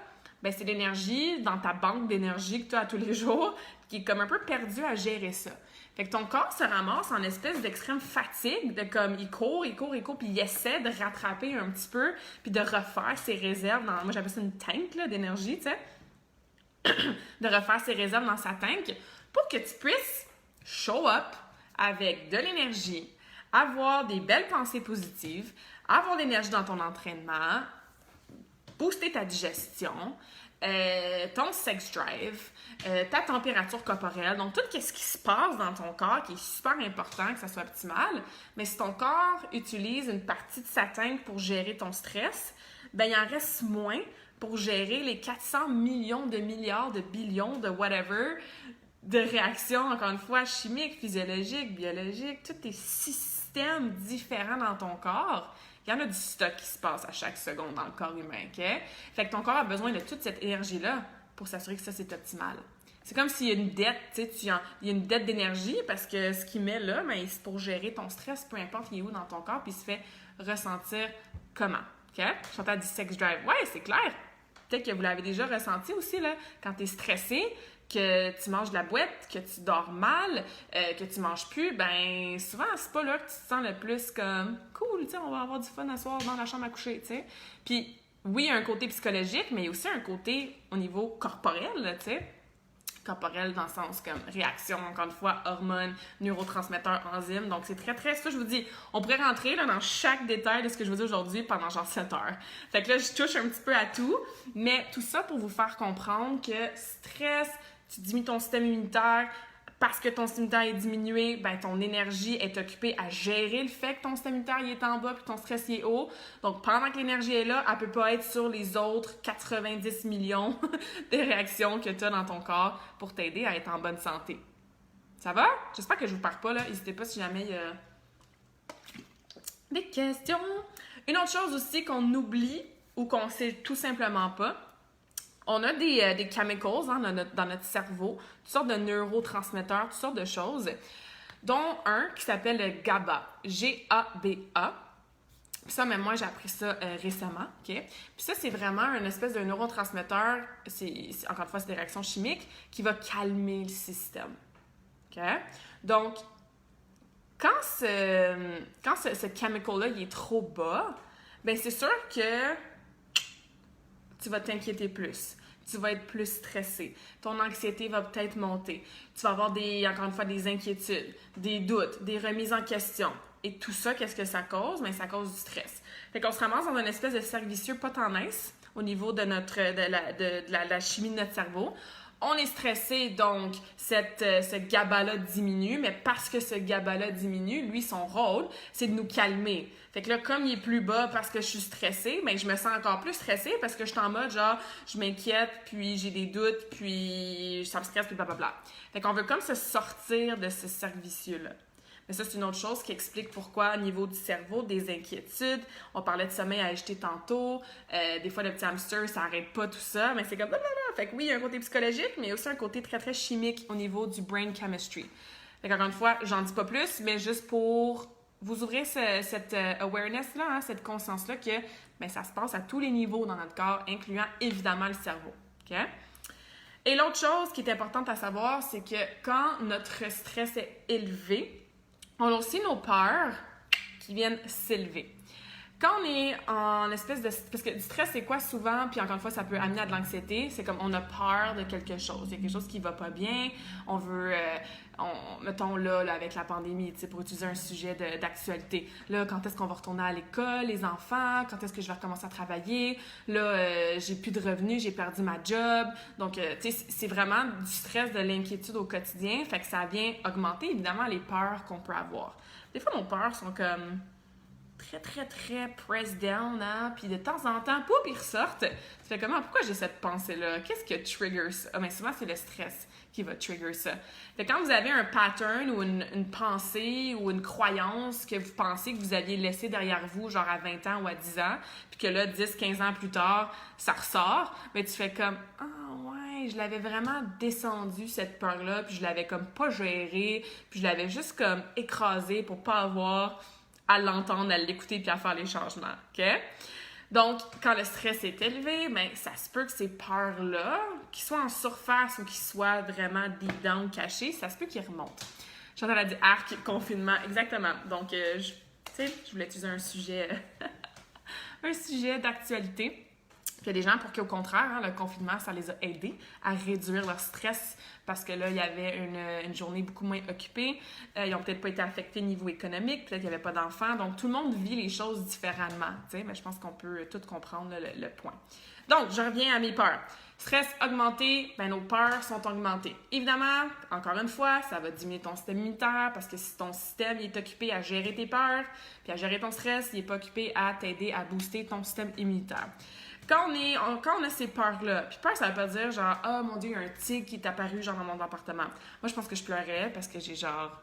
ben c'est l'énergie dans ta banque d'énergie que tu as tous les jours qui est comme un peu perdue à gérer ça. Fait que ton corps se ramasse en espèce d'extrême fatigue, de comme il court, puis il essaie de rattraper un petit peu, puis de refaire ses réserves dans, moi j'appelle ça une tank là, d'énergie, tu sais, de refaire ses réserves dans sa tank pour que tu puisses show up avec de l'énergie, avoir des belles pensées positives, avoir de l'énergie dans ton entraînement, booster ta digestion, ton sex drive, ta température corporelle, donc tout ce qui se passe dans ton corps qui est super important que ça soit optimal, mais si ton corps utilise une partie de sa tank pour gérer ton stress, ben il en reste moins pour gérer les 400 millions de milliards de billions de whatever, de réactions, encore une fois, chimiques, physiologiques, biologiques, tous tes systèmes différents dans ton corps. Il y en a du stock qui se passe à chaque seconde dans le corps humain, OK? Fait que ton corps a besoin de toute cette énergie-là pour s'assurer que ça, c'est optimal. C'est comme s'il y a une dette, tu sais, il y a une dette d'énergie parce que ce qu'il met là, ben, c'est pour gérer ton stress, peu importe il est où dans ton corps, puis il se fait ressentir comment, OK? J'entends du sex drive. Ouais, c'est clair. Peut-être que vous l'avez déjà ressenti aussi, là, quand tu es stressé, que tu manges de la boîte, que tu dors mal, que tu manges plus, ben souvent, c'est pas là que tu te sens le plus comme « cool, tu sais, on va avoir du fun ce soir dans la chambre à coucher », tu sais. Puis oui, il y a un côté psychologique, mais il y a aussi un côté au niveau corporel, tu sais. Corporel dans le sens comme réaction, encore une fois, hormones, neurotransmetteurs, enzymes. Donc, c'est très, très... Ça, je vous dis, on pourrait rentrer là, dans chaque détail de ce que je vous dis aujourd'hui pendant genre 7 heures. Fait que là, je touche un petit peu à tout, mais tout ça pour vous faire comprendre que stress, tu diminues ton système immunitaire, parce que ton système immunitaire est diminué, ben ton énergie est occupée à gérer le fait que ton système immunitaire il est en bas puis ton stress il est haut. Donc, pendant que l'énergie est là, elle peut pas être sur les autres 90 millions de réactions que tu as dans ton corps pour t'aider à être en bonne santé. Ça va? J'espère que je vous perds pas, là. N'hésitez pas si jamais il y a des questions. Une autre chose aussi qu'on oublie ou qu'on sait tout simplement pas, on a des chemicals dans notre cerveau, toutes sortes de neurotransmetteurs, toutes sortes de choses, dont un qui s'appelle le GABA, G-A-B-A. Puis ça, même moi, j'ai appris ça récemment, OK? Puis ça, c'est vraiment une espèce de neurotransmetteur, encore une fois, c'est des réactions chimiques, qui va calmer le système, OK? Donc, quand ce chemical-là, il est trop bas, bien, c'est sûr que tu vas t'inquiéter plus. Tu vas être plus stressé. Ton anxiété va peut-être monter. Tu vas avoir encore une fois, des inquiétudes, des doutes, des remises en question. Et tout ça, qu'est-ce que ça cause? Bien, ça cause du stress. Fait qu'on se ramasse dans une espèce de cercle vicieux pas tant nice au niveau de la chimie de notre cerveau. On est stressé, donc ce GABA-là diminue, mais parce que ce GABA-là diminue, lui, son rôle, c'est de nous calmer. Fait que là, comme il est plus bas parce que je suis stressée, ben je me sens encore plus stressée parce que je suis en mode genre, je m'inquiète, puis j'ai des doutes, puis ça me stresse, puis blablabla. Fait qu'on veut comme se sortir de ce cercle vicieux-là. Mais ça, c'est une autre chose qui explique pourquoi, au niveau du cerveau, des inquiétudes. On parlait de sommeil agité tantôt. Des fois, le petit hamster, ça n'arrête pas tout ça. Mais c'est comme... Fait que oui, il y a un côté psychologique, mais il y a aussi un côté très, très chimique au niveau du brain chemistry. Fait qu'encore une fois, j'en dis pas plus, mais juste pour vous ouvrir cette awareness-là, hein, cette conscience-là que ben, ça se passe à tous les niveaux dans notre corps, incluant évidemment le cerveau. OK? Et l'autre chose qui est importante à savoir, c'est que quand notre stress est élevé, on a aussi nos peurs qui viennent s'élever. Quand on est en espèce de... Parce que du stress, c'est quoi souvent? Puis encore une fois, ça peut amener à de l'anxiété. C'est comme on a peur de quelque chose. Il y a quelque chose qui va pas bien. On veut... mettons là, avec la pandémie, pour utiliser un sujet d'actualité. Là, quand est-ce qu'on va retourner à l'école, les enfants? Quand est-ce que je vais recommencer à travailler? Là, j'ai plus de revenus, j'ai perdu ma job. Donc, tu sais, c'est vraiment du stress, de l'inquiétude au quotidien. Fait que ça vient augmenter, évidemment, les peurs qu'on peut avoir. Des fois, nos peurs sont comme... très, très, très press down, hein? Puis de temps en temps, pouf, ils ressortent. Tu fais comment? Pourquoi j'ai cette pensée-là? Qu'est-ce qui trigger ça? Ah, mais souvent, c'est le stress qui va trigger ça. Fait que quand vous avez un pattern ou une pensée ou une croyance que vous pensez que vous aviez laissé derrière vous, genre à 20 ans ou à 10 ans, puis que là, 10, 15 ans plus tard, ça ressort, mais tu fais comme « Ah ouais, je l'avais vraiment descendu, cette peur-là, puis je l'avais comme pas gérée, puis je l'avais juste comme écrasée pour pas avoir à l'entendre, à l'écouter, puis à faire les changements. » OK? Donc, quand le stress est élevé, ben, ça se peut que ces peurs-là, qu'ils soient en surface ou qu'ils soient vraiment deep down, cachés, ça se peut qu'ils remontent. Chantal a dit arc, confinement, exactement. Donc, je voulais utiliser un sujet, un sujet d'actualité. Puis il y a des gens pour qui, au contraire, hein, le confinement, ça les a aidés à réduire leur stress parce que là, il y avait une journée beaucoup moins occupée. Ils n'ont peut-être pas été affectés niveau économique, peut-être qu'il n'y avait pas d'enfants. Donc, tout le monde vit les choses différemment, mais je pense qu'on peut tout comprendre le point. Donc, je reviens à mes peurs. Stress augmenté, ben nos peurs sont augmentées. Évidemment, encore une fois, ça va diminuer ton système immunitaire parce que si ton système il est occupé à gérer tes peurs, puis à gérer ton stress, il n'est pas occupé à t'aider à booster ton système immunitaire. Quand on a ces peurs-là, puis peur, ça veut pas dire genre « Ah, mon Dieu, il y a un tigre qui est apparu genre dans mon appartement. » Moi, je pense que je pleurais parce que j'ai genre...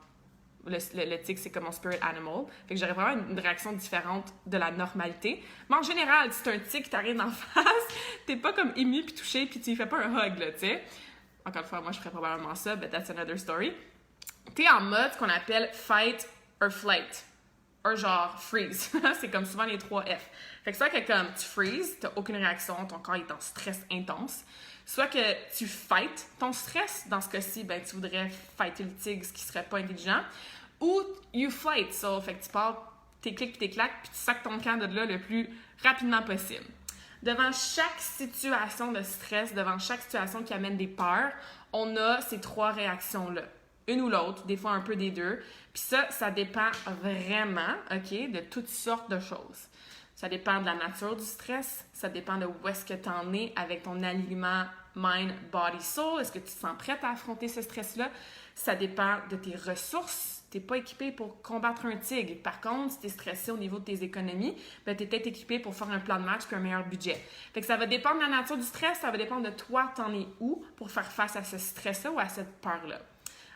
Le tigre, c'est comme mon spirit animal. Fait que j'aurais vraiment une réaction différente de la normalité. Mais en général, si c'est un tigre qui t'arrive en face, t'es pas comme ému puis touché puis tu lui fais pas un hug, là, tu sais. Encore une fois, moi, je ferais probablement ça, but that's another story. T'es en mode ce qu'on appelle « fight or flight ». Genre freeze. C'est comme souvent les 3 F. Fait que soit que comme tu freeze, t'as aucune réaction, ton corps est en stress intense. Soit que tu fight ton stress. Dans ce cas-ci, ben, tu voudrais fighter le tigre, ce qui serait pas intelligent. Ou you flight. So, fait que tu pars tes clics puis tes claques puis tu sacs ton camp de là le plus rapidement possible. Devant chaque situation de stress, devant chaque situation qui amène des peurs, on a ces 3 réactions-là. Une ou l'autre, des fois un peu des deux. Puis ça dépend vraiment, OK, de toutes sortes de choses. Ça dépend de la nature du stress, ça dépend de où est-ce que tu en es avec ton alignement mind, body, soul. Est-ce que tu te sens prête à affronter ce stress-là? Ça dépend de tes ressources. Tu n'es pas équipé pour combattre un tigre. Par contre, si tu es stressé au niveau de tes économies, ben, tu es peut-être équipé pour faire un plan de match et un meilleur budget. Fait que ça va dépendre de la nature du stress, ça va dépendre de toi, tu en es où pour faire face à ce stress-là ou à cette peur-là.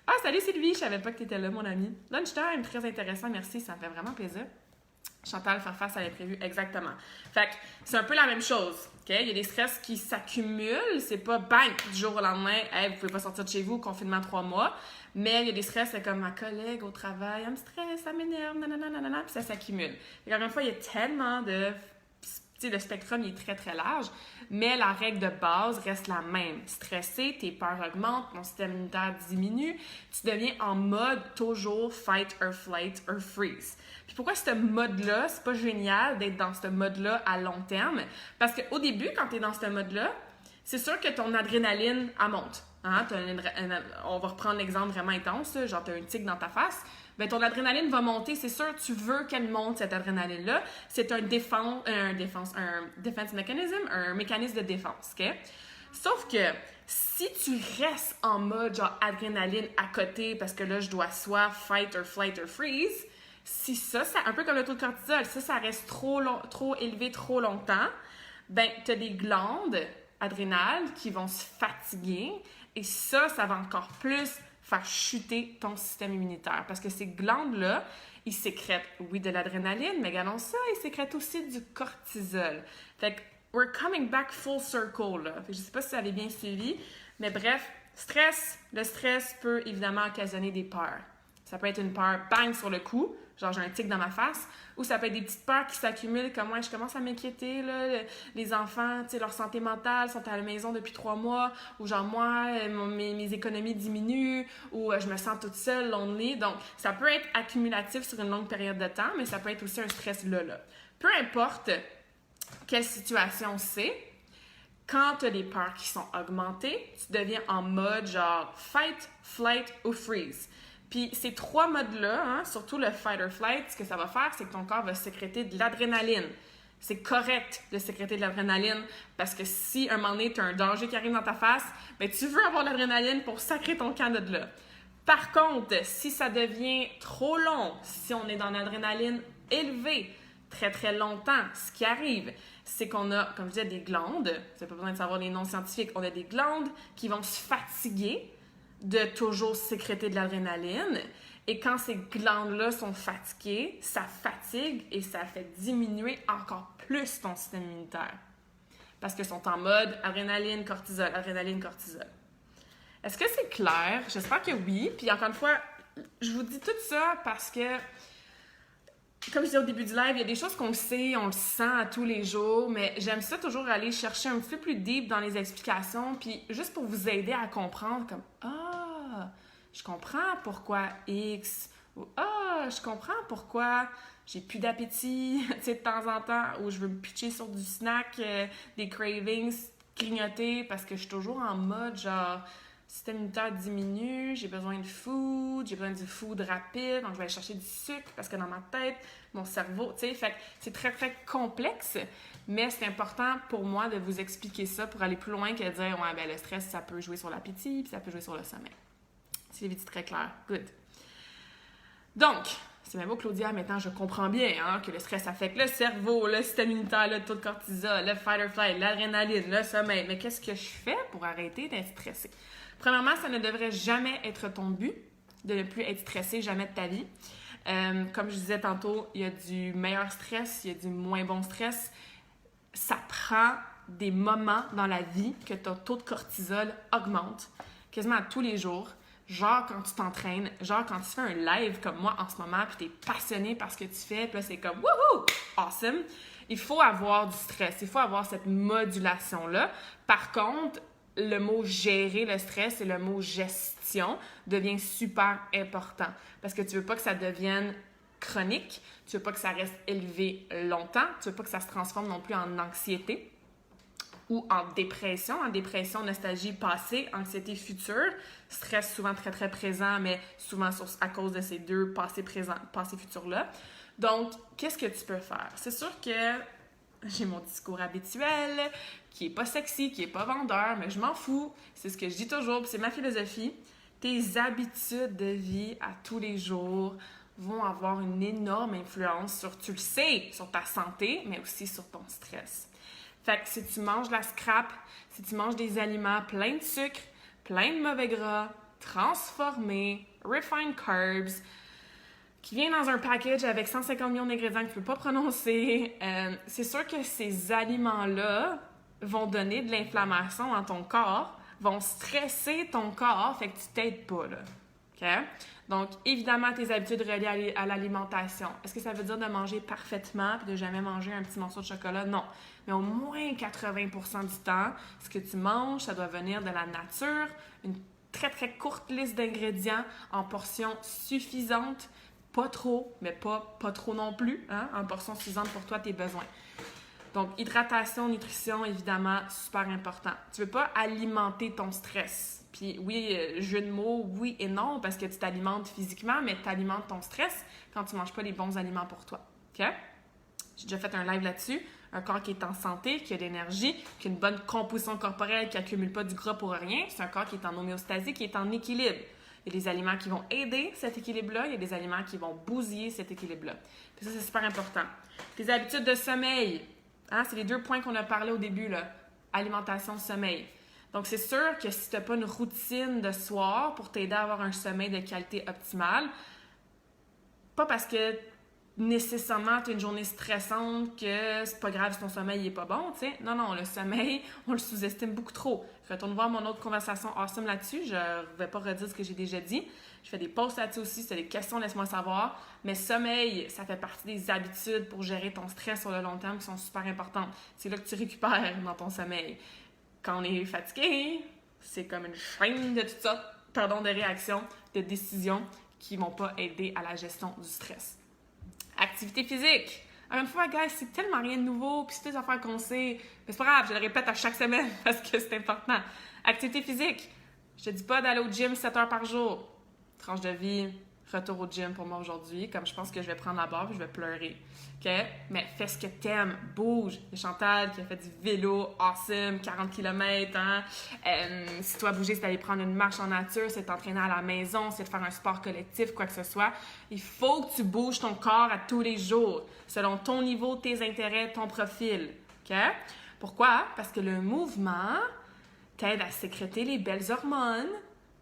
Ah, salut Sylvie, je savais pas que tu étais là, mon amie. Lunchtime, très intéressant, merci, ça me fait vraiment plaisir. Chantal, faire face à l'imprévu, exactement. Fait que c'est un peu la même chose, OK? Il y a des stress qui s'accumulent, c'est pas bang, du jour au lendemain, hey, vous pouvez pas sortir de chez vous, confinement 3 mois. Mais il y a des stress, c'est comme ma collègue au travail, elle me stresse, ça m'énerve, nanana, puis ça s'accumule. Fait qu'encore une fois, il y a tellement de... Tu sais, le spectrum il est très, très large, mais la règle de base reste la même. Stressé, tes peurs augmentent, ton système immunitaire diminue, tu deviens en mode toujours fight or flight or freeze. Puis pourquoi ce mode-là, c'est pas génial d'être dans ce mode-là à long terme? Parce qu'au début, quand tu es dans ce mode-là, c'est sûr que ton adrénaline, elle monte. Hein? On va reprendre l'exemple vraiment intense, là, genre tu as un tigre dans ta face. Bien, ton adrénaline va monter, c'est sûr, tu veux qu'elle monte, cette adrénaline-là. C'est un defense mechanism, un mécanisme de défense, OK? Sauf que si tu restes en mode genre adrénaline à côté, parce que là, je dois soit fight or flight or freeze, si ça un peu comme le taux de cortisol, si ça reste trop élevé trop longtemps, ben tu as des glandes adrénales qui vont se fatiguer et ça va encore plus faire chuter ton système immunitaire. Parce que ces glandes-là, ils sécrètent, oui, de l'adrénaline, mais également ça, ils sécrètent aussi du cortisol. Fait que, we're coming back full circle, là. Fait que je sais pas si vous avez bien suivi, mais bref, le stress peut évidemment occasionner des peurs. Ça peut être une peur, bang, sur le coup, genre j'ai un tic dans ma face, ou ça peut être des petites peurs qui s'accumulent, comme moi, je commence à m'inquiéter, là, les enfants, tu sais, leur santé mentale sont à la maison depuis 3 mois, ou genre moi, mes économies diminuent, ou je me sens toute seule, lonely. Donc, ça peut être accumulatif sur une longue période de temps, mais ça peut être aussi un stress là. Peu importe quelle situation c'est, quand tu as des peurs qui sont augmentées, tu deviens en mode genre fight, flight ou freeze. Puis ces 3 modes-là, hein, surtout le fight or flight, ce que ça va faire, c'est que ton corps va sécréter de l'adrénaline. C'est correct de sécréter de l'adrénaline parce que si un moment donné, tu as un danger qui arrive dans ta face, bien, tu veux avoir de l'adrénaline pour sacrer ton camp de là. Par contre, si ça devient trop long, si on est dans l'adrénaline élevée, très très longtemps, ce qui arrive, c'est qu'on a, comme je disais, des glandes, vous n'avez pas besoin de savoir les noms scientifiques, on a des glandes qui vont se fatiguer de toujours sécréter de l'adrénaline. Et quand ces glandes-là sont fatiguées, ça fatigue et ça fait diminuer encore plus ton système immunitaire. Parce qu'ils sont en mode adrénaline, cortisol, adrénaline, cortisol. Est-ce que c'est clair? J'espère que oui. Puis encore une fois, je vous dis tout ça parce que, comme je disais au début du live, il y a des choses qu'on sait, on le sent à tous les jours, mais j'aime ça toujours aller chercher un petit peu plus deep dans les explications, puis juste pour vous aider à comprendre comme « Ah, je comprends pourquoi X » ou « Ah, je comprends pourquoi j'ai plus d'appétit, tu sais, de temps en temps, ou je veux me pitcher sur du snack, des cravings, grignoter, parce que je suis toujours en mode genre... système immunitaire diminue, j'ai besoin de food, j'ai besoin du food rapide, donc je vais aller chercher du sucre parce que dans ma tête, mon cerveau, tu sais, fait que c'est très, très complexe, mais c'est important pour moi de vous expliquer ça pour aller plus loin que de dire, ouais, ben le stress, ça peut jouer sur l'appétit, puis ça peut jouer sur le sommeil. C'est vite très clair. Good. Donc, c'est bien beau, Claudia, maintenant je comprends bien hein, que le stress affecte le cerveau, le système immunitaire, le taux de cortisol, le fight or flight, l'adrénaline, le sommeil. Mais qu'est-ce que je fais pour arrêter d'être stressée? Premièrement, ça ne devrait jamais être ton but de ne plus être stressé jamais de ta vie. Comme je disais tantôt, il y a du meilleur stress, il y a du moins bon stress. Ça prend des moments dans la vie que ton taux de cortisol augmente quasiment à tous les jours. Genre quand tu t'entraînes, genre quand tu fais un live comme moi en ce moment, puis tu es passionné par ce que tu fais, puis là c'est comme « wouhou! Awesome! » Il faut avoir du stress, il faut avoir cette modulation-là. Par contre, le mot gérer le stress et le mot gestion devient super important parce que tu veux pas que ça devienne chronique, tu veux pas que ça reste élevé longtemps, tu veux pas que ça se transforme non plus en anxiété ou en dépression, nostalgie passée, anxiété future, stress souvent très très présent mais souvent à cause de ces deux passés futurs-là. Donc, qu'est-ce que tu peux faire? C'est sûr que j'ai mon discours habituel, qui est pas sexy, qui est pas vendeur, mais je m'en fous. C'est ce que je dis toujours, puis c'est ma philosophie. Tes habitudes de vie à tous les jours vont avoir une énorme influence sur, tu le sais, sur ta santé, mais aussi sur ton stress. Fait que si tu manges de la scrap, si tu manges des aliments pleins de sucre, pleins de mauvais gras, transformés, refined carbs, qui vient dans un package avec 150 millions d'ingrédients que tu ne peux pas prononcer, c'est sûr que ces aliments-là vont donner de l'inflammation dans ton corps, vont stresser ton corps, fait que tu t'aides pas, là. OK? Donc, évidemment, tes habitudes reliées à l'alimentation. Est-ce que ça veut dire de manger parfaitement et de jamais manger un petit morceau de chocolat? Non. Mais au moins 80% du temps, ce que tu manges, ça doit venir de la nature, une très, très courte liste d'ingrédients en portions suffisantes. Pas trop, mais pas trop non plus, hein, en portion suffisante pour toi, tes besoins. Donc, hydratation, nutrition, évidemment, super important. Tu ne veux pas alimenter ton stress. Puis oui, jeu de mots, oui et non, parce que tu t'alimentes physiquement, mais tu alimentes ton stress quand tu ne manges pas les bons aliments pour toi. OK? J'ai déjà fait un live là-dessus. Un corps qui est en santé, qui a de l'énergie, qui a une bonne composition corporelle, qui n'accumule pas du gras pour rien. C'est un corps qui est en homéostasie, qui est en équilibre. Il y a des aliments qui vont aider cet équilibre-là, il y a des aliments qui vont bousiller cet équilibre-là. Puis ça, c'est super important. Tes habitudes de sommeil, hein, c'est les deux points qu'on a parlé au début, là. Alimentation, sommeil. Donc, c'est sûr que si tu n'as pas une routine de soir pour t'aider à avoir un sommeil de qualité optimale, pas parce que nécessairement tu as une journée stressante que c'est pas grave si ton sommeil n'est pas bon, tu sais. Non, le sommeil, on le sous-estime beaucoup trop. Retourne voir mon autre conversation awesome là-dessus. Je ne vais pas redire ce que j'ai déjà dit. Je fais des posts là-dessus aussi. Si tu as des questions, laisse-moi savoir. Mais sommeil, ça fait partie des habitudes pour gérer ton stress sur le long terme qui sont super importantes. C'est là que tu récupères dans ton sommeil. Quand on est fatigué, c'est comme une chaîne de toutes sortes de réactions, de décisions qui ne vont pas aider à la gestion du stress. Activité physique. Encore une fois, guys, c'est tellement rien de nouveau, puis c'est des affaires qu'on sait. Mais c'est pas grave, je le répète à chaque semaine parce que c'est important. Activité physique. Je te dis pas d'aller au gym 7 heures par jour. Tranche de vie, retour au gym pour moi aujourd'hui. Comme je pense que je vais prendre la barre et je vais pleurer. OK? Mais fais ce que t'aimes. Bouge. Il y a Chantal qui a fait du vélo. Awesome. 40 km. Hein? Si tu dois bouger, c'est d'aller prendre une marche en nature, c'est t'entraîner à la maison, c'est de faire un sport collectif, quoi que ce soit. Il faut que tu bouges ton corps à tous les jours, selon ton niveau, tes intérêts, ton profil. OK? Pourquoi? Parce que le mouvement t'aide à sécréter les belles hormones,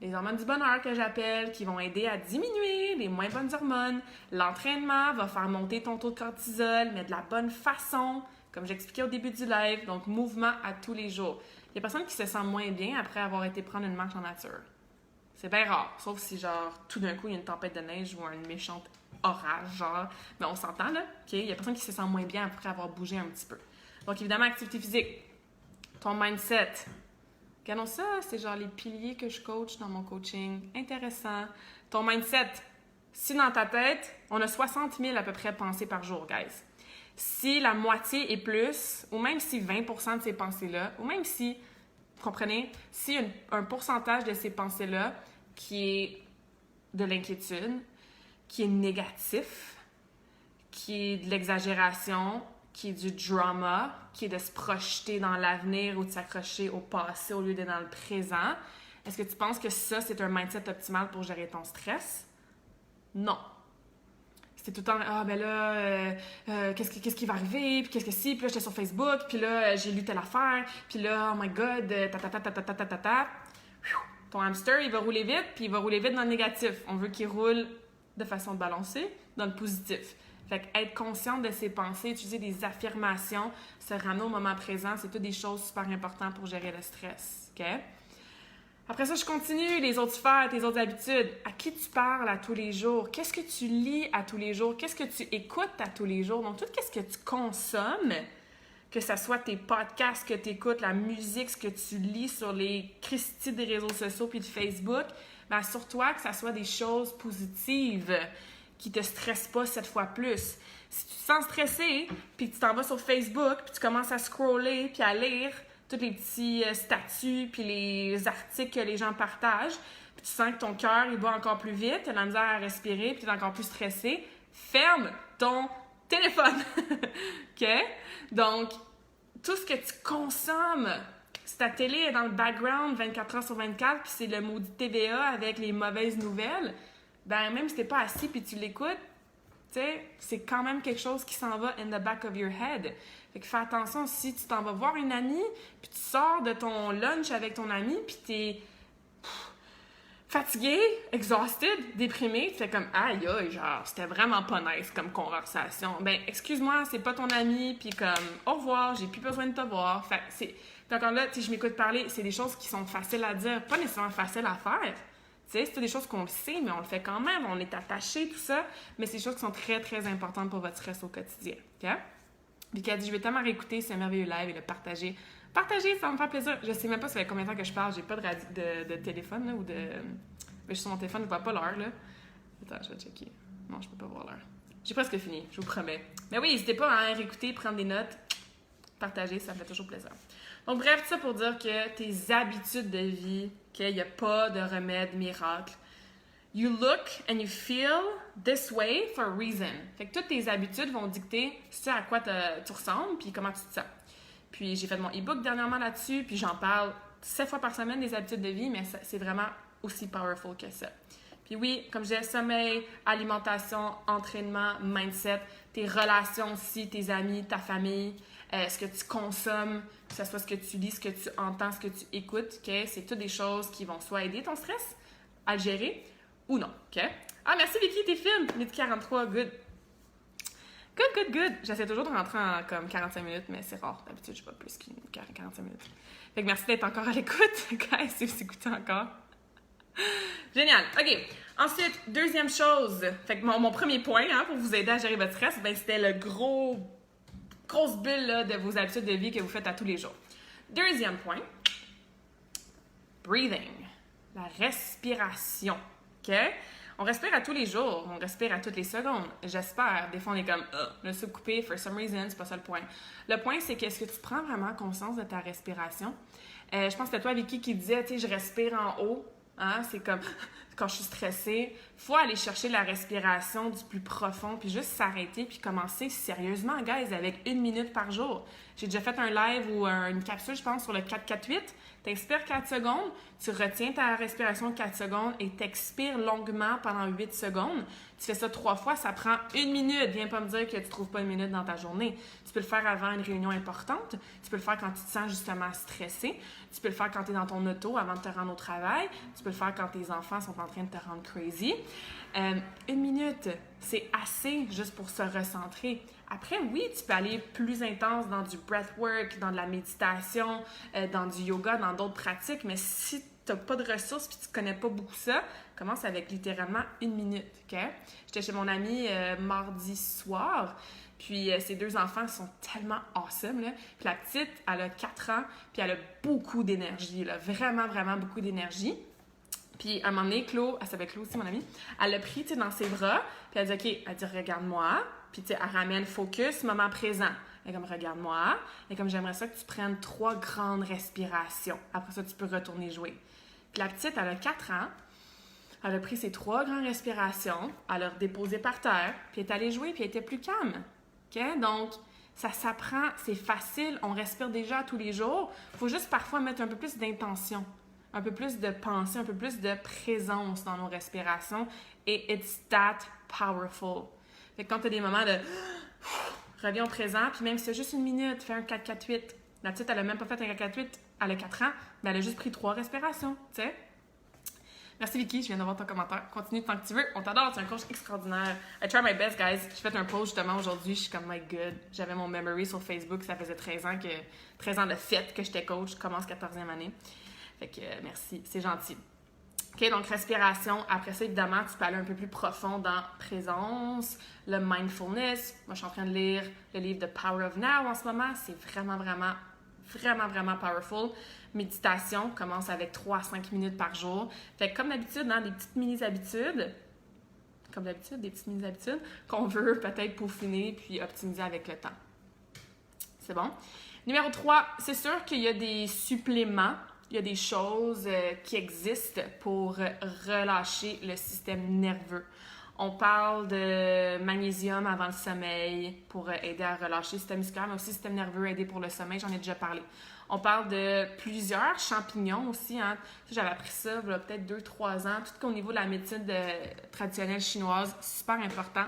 les hormones du bonheur que j'appelle, qui vont aider à diminuer les moins bonnes hormones. L'entraînement va faire monter ton taux de cortisol, mais de la bonne façon, comme j'expliquais au début du live. Donc, mouvement à tous les jours. Il y a personne qui se sent moins bien après avoir été prendre une marche en nature. C'est bien rare, sauf si, genre, tout d'un coup, il y a une tempête de neige ou une méchante orage, genre. Mais on s'entend, là, OK? Il y a personne qui se sent moins bien après avoir bougé un petit peu. Donc, évidemment, activité physique, ton mindset. Regardons ça, c'est genre les piliers que je coach dans mon coaching. Intéressant. Ton mindset. Si dans ta tête, on a 60 000 à peu près pensées par jour, guys. Si la moitié est plus, ou même si 20% de ces pensées-là, ou même si, vous comprenez, si un pourcentage de ces pensées-là qui est de l'inquiétude, qui est négatif, qui est de l'exagération, qui est du drama, qui est de se projeter dans l'avenir ou de s'accrocher au passé au lieu d'être dans le présent. Est-ce que tu penses que ça, c'est un mindset optimal pour gérer ton stress? Non. C'est tout le temps, ah ben là, qu'est-ce qui va arriver, puis qu'est-ce que si, puis là j'étais sur Facebook, puis là j'ai lu telle affaire, puis là, oh my god, ta. Ton hamster, il va rouler vite, puis il va rouler vite dans le négatif. On veut qu'il roule de façon balancée dans le positif. Fait qu'être consciente de ses pensées, utiliser des affirmations, se ramener au moment présent, c'est toutes des choses super importantes pour gérer le stress. OK? Après ça, je continue, les autres sphères, tes autres habitudes. À qui tu parles à tous les jours? Qu'est-ce que tu lis à tous les jours? Qu'est-ce que tu écoutes à tous les jours? Donc, tout ce que tu consommes, que ce soit tes podcasts que tu écoutes, la musique, ce que tu lis sur les Christie des réseaux sociaux puis de Facebook, bien, assure-toi que ça soit des choses positives qui te stressent pas 7 fois plus. Si tu te sens stressé, puis que tu t'en vas sur Facebook, puis tu commences à scroller, puis à lire tous les petits statuts, puis les articles que les gens partagent, puis tu sens que ton cœur, il bat encore plus vite, tu as de la misère à respirer, puis tu es encore plus stressé, ferme ton téléphone. OK? Donc, tout ce que tu consommes, si ta télé est dans le background 24 heures sur 24, puis c'est le maudit TVA avec les mauvaises nouvelles, ben même si t'es pas assis puis tu l'écoutes, tu sais, c'est quand même quelque chose qui s'en va in the back of your head. Fait que fais attention si tu t'en vas voir une amie, puis tu sors de ton lunch avec ton amie, puis t'es fatigué, exhausted, déprimé, tu fais comme aïe aïe, genre c'était vraiment pas nice comme conversation. Ben excuse-moi, c'est pas ton ami, puis comme au revoir, j'ai plus besoin de te voir. Fait que c'est encore là, tu sais, je m'écoute parler, c'est des choses qui sont faciles à dire, pas nécessairement faciles à faire. Tu sais, c'est des choses qu'on le sait, mais on le fait quand même, on est attaché, tout ça, mais c'est des choses qui sont très, très importantes pour votre stress au quotidien, OK? Puis qui a dit, je vais tellement réécouter ce merveilleux live et le partager. Partager, ça va me faire plaisir. Je sais même pas ça fait combien de temps que je parle, j'ai pas de téléphone, là, ou de... Je suis sur mon téléphone, je vois pas l'heure, là. Attends, je vais checker. Non, je peux pas voir l'heure. J'ai presque fini, je vous promets. Mais oui, n'hésitez pas à réécouter, prendre des notes, partager, ça me fait toujours plaisir. Donc bref, tout ça pour dire que tes habitudes de vie, qu'il n'y a pas de remède miracle. You look and you feel this way for a reason. Fait que toutes tes habitudes vont dicter à quoi tu ressembles puis comment tu te sens. Puis j'ai fait mon e-book dernièrement là-dessus, puis j'en parle 7 fois par semaine des habitudes de vie, mais c'est vraiment aussi powerful que ça. Puis oui, comme je disais, sommeil, alimentation, entraînement, mindset, tes relations aussi, tes amis, ta famille, ce que tu consommes, que ce soit ce que tu lis, ce que tu entends, ce que tu écoutes, OK? C'est toutes des choses qui vont soit aider ton stress à le gérer ou non, OK? Ah, merci Vicky, tes films! Midi 43, good. Good. J'essaie toujours de rentrer en comme 45 minutes, mais c'est rare. D'habitude, je ne suis pas plus qu'une 45 minutes. Fait que merci d'être encore à l'écoute, guys, si vous écoutez encore. Génial. OK. Ensuite, deuxième chose. Fait que mon premier point, hein, pour vous aider à gérer votre stress, ben, c'était le grosse bulle là, de vos habitudes de vie que vous faites à tous les jours. Deuxième point, breathing. La respiration. OK? On respire à tous les jours. On respire à toutes les secondes. J'espère. Des fois, on est comme, le soupe coupé, for some reason, c'est pas ça le point. Le point, c'est qu'est-ce que tu prends vraiment conscience de ta respiration? Je pense que c'était toi, Vicky, qui disait, tu sais, je respire en haut. Hein? C'est comme quand je suis stressée, faut aller chercher la respiration du plus profond, puis juste s'arrêter, puis commencer sérieusement, guys, avec 1 minute par jour. J'ai déjà fait un live ou une capsule, je pense, sur le 4-4-8. T'inspires 4 secondes, tu retiens ta respiration 4 secondes et t'expires longuement pendant 8 secondes. Tu fais ça 3 fois, ça prend 1 minute. Viens pas me dire que tu trouves pas 1 minute dans ta journée. Tu peux le faire avant une réunion importante. Tu peux le faire quand tu te sens justement stressé. Tu peux le faire quand tu es dans ton auto avant de te rendre au travail. Tu peux le faire quand tes enfants sont en train de te rendre crazy. 1 minute, c'est assez juste pour se recentrer. Après, oui, tu peux aller plus intense dans du breathwork, dans de la méditation, dans du yoga, dans d'autres pratiques, mais si tu n'as pas de ressources et tu ne connais pas beaucoup ça, commence avec littéralement 1 minute, OK? J'étais chez mon amie mardi soir, puis ses 2 enfants sont tellement awesome, là. Puis la petite, elle a 4 ans, puis elle a beaucoup d'énergie, là, vraiment, vraiment beaucoup d'énergie. Puis, à un moment donné, Chloé, elle s'appelle Chloé aussi, mon amie, elle l'a pris, dans ses bras, puis elle dit, OK, elle dit, regarde-moi. Puis, elle ramène focus, moment présent. Elle est comme, regarde-moi. Elle est comme, j'aimerais ça que tu prennes 3 grandes respirations. Après ça, tu peux retourner jouer. Puis, la petite, elle a 4 ans. Elle a pris ses 3 grandes respirations, elle l'a redéposé par terre, puis elle est allée jouer, puis elle était plus calme. OK? Donc, ça s'apprend, c'est facile, on respire déjà tous les jours. Il faut juste parfois mettre un peu plus d'intention, un peu plus de pensée, un peu plus de présence dans nos respirations. Et it's that powerful. Fait que quand tu as des moments de reviens au présent, puis même si c'est juste 1 minute, fais un 4-4-8. La petite, elle a même pas fait un 4-4-8, elle a 4 ans, mais elle a juste pris 3 respirations, tu sais. Merci Vicky, je viens d'avoir ton commentaire. Continue tant que tu veux. On t'adore, tu es un coach extraordinaire. I try my best, guys. J'ai fait un post justement aujourd'hui, je suis comme, my god. J'avais mon memory sur Facebook, ça faisait 13 ans de fête que j'étais coach, je commence 14e année. Fait que merci, c'est gentil. OK, donc respiration. Après ça, évidemment, tu peux aller un peu plus profond dans présence, le mindfulness. Moi, je suis en train de lire le livre The Power of Now en ce moment. C'est vraiment, vraiment, vraiment, vraiment powerful. Méditation commence avec 3 à 5 minutes par jour. Fait que comme d'habitude, des petites mini-habitudes, qu'on veut peut-être peaufiner puis optimiser avec le temps. C'est bon? Numéro 3, c'est sûr qu'il y a des suppléments. Il y a des choses qui existent pour relâcher le système nerveux. On parle de magnésium avant le sommeil pour aider à relâcher le système musculaire, mais aussi le système nerveux aider pour le sommeil, j'en ai déjà parlé. On parle de plusieurs champignons aussi. Hein. J'avais appris ça il y a peut-être 2-3 ans. Tout au niveau de la médecine traditionnelle chinoise, super important.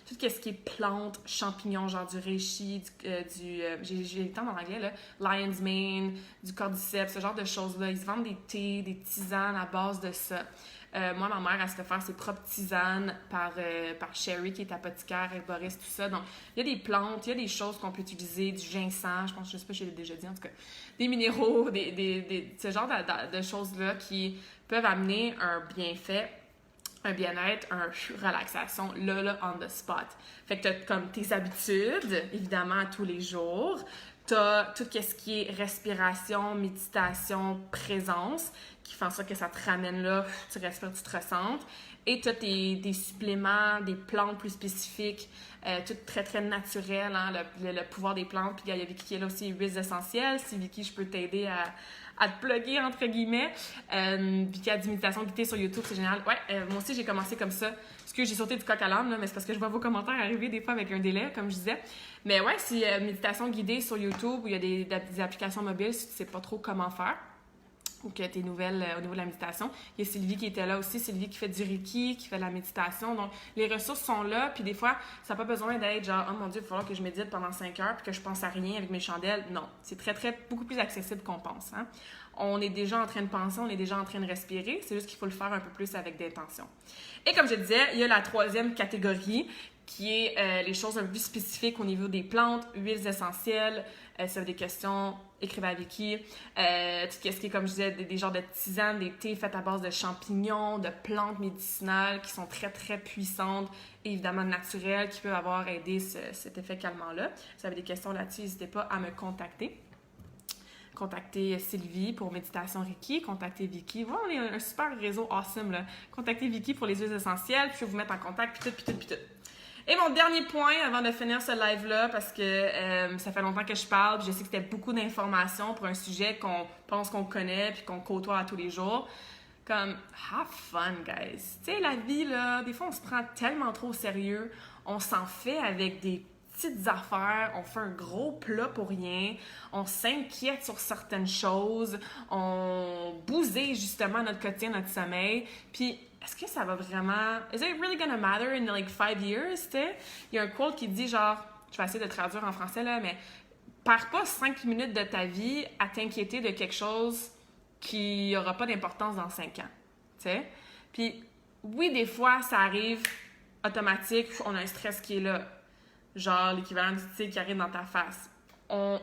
Tout ce qui est plantes, champignons, genre du reishi, j'ai le temps en anglais, là, lion's mane, du cordyceps, ce genre de choses-là. Ils se vendent des thés, des tisanes à base de ça. Moi, ma mère, elle se fait faire ses propres tisanes par Sherry, qui est apothicaire, herboriste, tout ça. Donc, il y a des plantes, il y a des choses qu'on peut utiliser, du ginseng, je sais pas si je l'ai déjà dit, en tout cas, des minéraux, ce genre de choses-là qui peuvent amener un bienfait, un bien-être, une relaxation, là, on the spot. Fait que t'as comme tes habitudes, évidemment, tous les jours. T'as tout ce qui est respiration, méditation, présence, qui font ça que ça te ramène là, tu respires, tu te ressentes. Et t'as des suppléments, des plantes plus spécifiques, tout très, très naturel, hein, le pouvoir des plantes. Puis il y a Vicky qui est là aussi, huiles essentielles. Si Vicky, je peux t'aider à te plugger, entre guillemets. Vicky a du méditation guidée sur YouTube, c'est génial. Ouais, moi aussi, j'ai commencé comme ça. Parce que j'ai sauté du coq à l'âne, mais c'est parce que je vois vos commentaires arriver des fois avec un délai, comme je disais. Mais ouais, si méditation guidée sur YouTube, où il y a des applications mobiles, si tu sais pas trop comment faire, ou que tu es nouvelle au niveau de la méditation. Il y a Sylvie qui était là aussi, Sylvie qui fait du Reiki, qui fait de la méditation. Donc, les ressources sont là, puis des fois, ça n'a pas besoin d'être genre « Oh mon Dieu, il va falloir que je médite pendant 5 heures puis que je pense à rien avec mes chandelles. » Non, c'est très, très, beaucoup plus accessible qu'on pense. Hein? On est déjà en train de penser, on est déjà en train de respirer. C'est juste qu'il faut le faire un peu plus avec d'intention. Et comme je disais, il y a la 3e catégorie qui est les choses un peu plus spécifiques au niveau des plantes, huiles essentielles. Si vous avez des questions, écrivez à Vicky. Tout ce qui est, comme je disais, des genres de tisanes, des thés faits à base de champignons, de plantes médicinales qui sont très, très puissantes et évidemment naturelles, qui peuvent avoir aidé cet effet calmant-là. Si vous avez des questions là-dessus, n'hésitez pas à me contacter. Contactez Sylvie pour méditation Reiki, contactez Vicky. Voilà, on est un super réseau awesome, là. Contactez Vicky pour les huiles essentielles, puis je vais vous mettre en contact, puis tout. Et mon dernier point avant de finir ce live-là, parce que ça fait longtemps que je parle, puis je sais que c'était beaucoup d'informations pour un sujet qu'on pense qu'on connaît, puis qu'on côtoie à tous les jours. Comme, have fun, guys. Tu sais, la vie, là, des fois, on se prend tellement trop au sérieux. On s'en fait avec des petites affaires. On fait un gros plat pour rien. On s'inquiète sur certaines choses. On bousille, justement, notre quotidien, notre sommeil. Puis, est-ce que ça va vraiment... Is it really gonna matter in, like, 5 years, tu sais? Il y a un quote qui dit, genre... Je vais essayer de traduire en français, là, mais... Perds pas 5 minutes de ta vie à t'inquiéter de quelque chose qui n'aura pas d'importance dans 5 ans, tu sais? Puis, oui, des fois, ça arrive automatique, on a un stress qui est là, genre l'équivalent du tigre qui arrive dans ta face.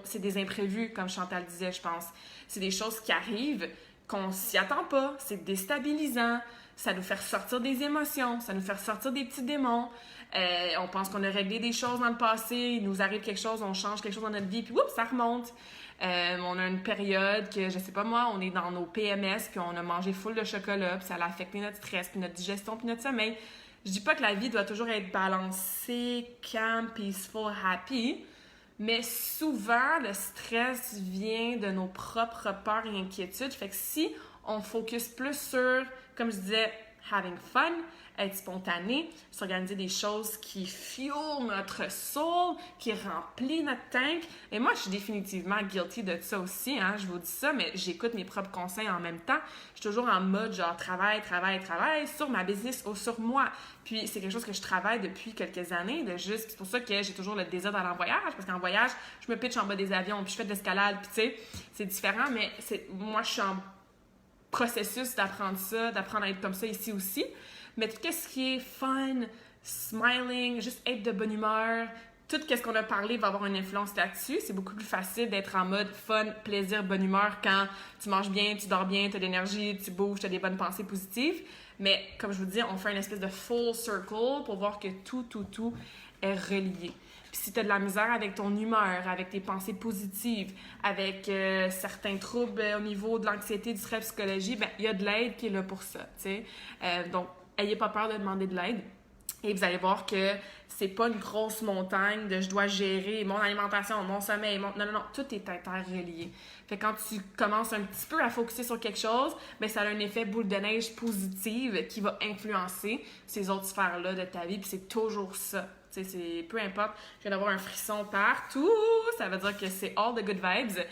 C'est des imprévus, comme Chantal disait, je pense. C'est des choses qui arrivent, qu'on s'y attend pas, c'est déstabilisant, ça nous fait ressortir des émotions, ça nous fait ressortir des petits démons. On pense qu'on a réglé des choses dans le passé, il nous arrive quelque chose, on change quelque chose dans notre vie, puis oups, ça remonte. On a une période que, je sais pas moi, on est dans nos PMS, puis on a mangé full de chocolat, puis ça a affecté notre stress, puis notre digestion, puis notre sommeil. Je dis pas que la vie doit toujours être balancée, calm, peaceful, happy, mais souvent, le stress vient de nos propres peurs et inquiétudes. Fait que si on focus plus sur, comme je disais, having fun, être spontané, s'organiser des choses qui fuel notre soul, qui remplissent notre tank. Et moi, je suis définitivement guilty de ça aussi, hein, je vous dis ça, mais j'écoute mes propres conseils en même temps. Je suis toujours en mode genre travail sur ma business ou sur moi. Puis c'est quelque chose que je travaille depuis quelques années, c'est pour ça que j'ai toujours le désir d'aller en voyage, parce qu'en voyage, je me pitch en bas des avions, puis je fais de l'escalade, puis tu sais, c'est différent, mais moi, je suis en processus d'apprendre ça, d'apprendre à être comme ça ici aussi. Mais tout ce qui est fun, smiling, juste être de bonne humeur, tout ce qu'on a parlé va avoir une influence là-dessus. C'est beaucoup plus facile d'être en mode fun, plaisir, bonne humeur quand tu manges bien, tu dors bien, tu as de l'énergie, tu bouges, tu as des bonnes pensées positives. Mais comme je vous dis, on fait une espèce de full circle pour voir que tout est relié. Puis si tu as de la misère avec ton humeur, avec tes pensées positives, avec certains troubles au niveau de l'anxiété, du stress, psychologie, ben il y a de l'aide qui est là pour ça, tu sais. Donc, ayez pas peur de demander de l'aide. Et vous allez voir que c'est pas une grosse montagne de je dois gérer mon alimentation, mon sommeil, Non, tout est interrelié. Fait que quand tu commences un petit peu à focuser sur quelque chose, bien, ça a un effet boule de neige positive qui va influencer ces autres sphères-là de ta vie, puis c'est toujours ça. Tu sais, c'est peu importe, je viens d'avoir un frisson partout, ça veut dire que c'est all the good vibes.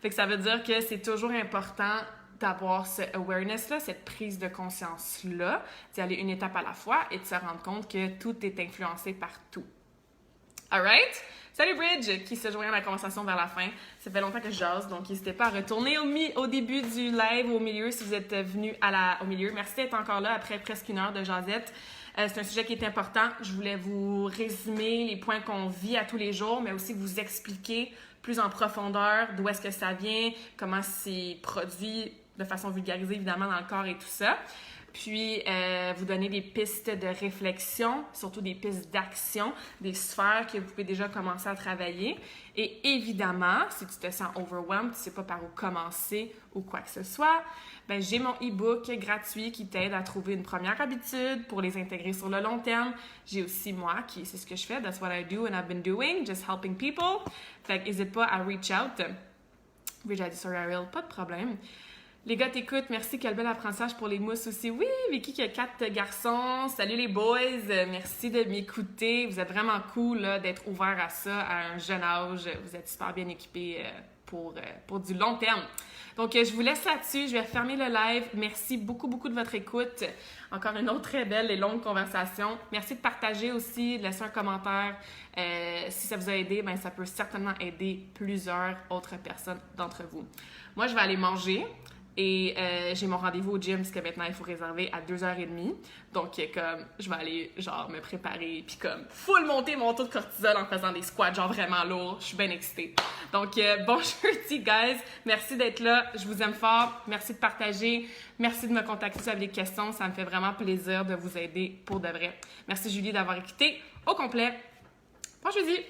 Fait que ça veut dire que c'est toujours important d'avoir ce awareness-là, cette prise de conscience-là, d'y aller une étape à la fois et de se rendre compte que tout est influencé par tout. Alright? Salut Bridge, qui se joint à la conversation vers la fin. Ça fait longtemps que je jase, donc n'hésitez pas à retourner au début du live, au milieu, si vous êtes venu au milieu. Merci d'être encore là après presque une heure de jasette. C'est un sujet qui est important. Je voulais vous résumer les points qu'on vit à tous les jours, mais aussi vous expliquer plus en profondeur d'où est-ce que ça vient, comment c'est produit de façon vulgarisée, évidemment, dans le corps et tout ça. Puis, vous donner des pistes de réflexion, surtout des pistes d'action, des sphères que vous pouvez déjà commencer à travailler. Et évidemment, si tu te sens overwhelmed, tu ne sais pas par où commencer ou quoi que ce soit, ben j'ai mon e-book gratuit qui t'aide à trouver une première habitude pour les intégrer sur le long terme. J'ai aussi moi, c'est ce que je fais, that's what I do and I've been doing, just helping people. Fait que n'hésite pas à reach out. Reach out, sorry Ariel, pas de problème. Les gars t'écoutent, merci, quel bel apprentissage pour les mousses aussi. Oui, Vicky qui a 4 garçons, salut les boys, merci de m'écouter. Vous êtes vraiment cool là, d'être ouvert à ça à un jeune âge. Vous êtes super bien équipés pour du long terme. Donc, je vous laisse là-dessus, je vais fermer le live. Merci beaucoup de votre écoute. Encore une autre très belle et longue conversation. Merci de partager aussi, de laisser un commentaire. Si ça vous a aidé, ben ça peut certainement aider plusieurs autres personnes d'entre vous. Moi, je vais aller manger. Et j'ai mon rendez-vous au gym parce que maintenant il faut réserver à 2h30. Donc comme je vais aller genre me préparer puis comme full monter mon taux de cortisol en faisant des squats genre vraiment lourds. Je suis bien excitée. Donc bon jeudi guys, merci d'être là. Je vous aime fort. Merci de partager. Merci de me contacter si vous avez des questions. Ça me fait vraiment plaisir de vous aider pour de vrai. Merci Julie d'avoir écouté au complet. Bon jeudi!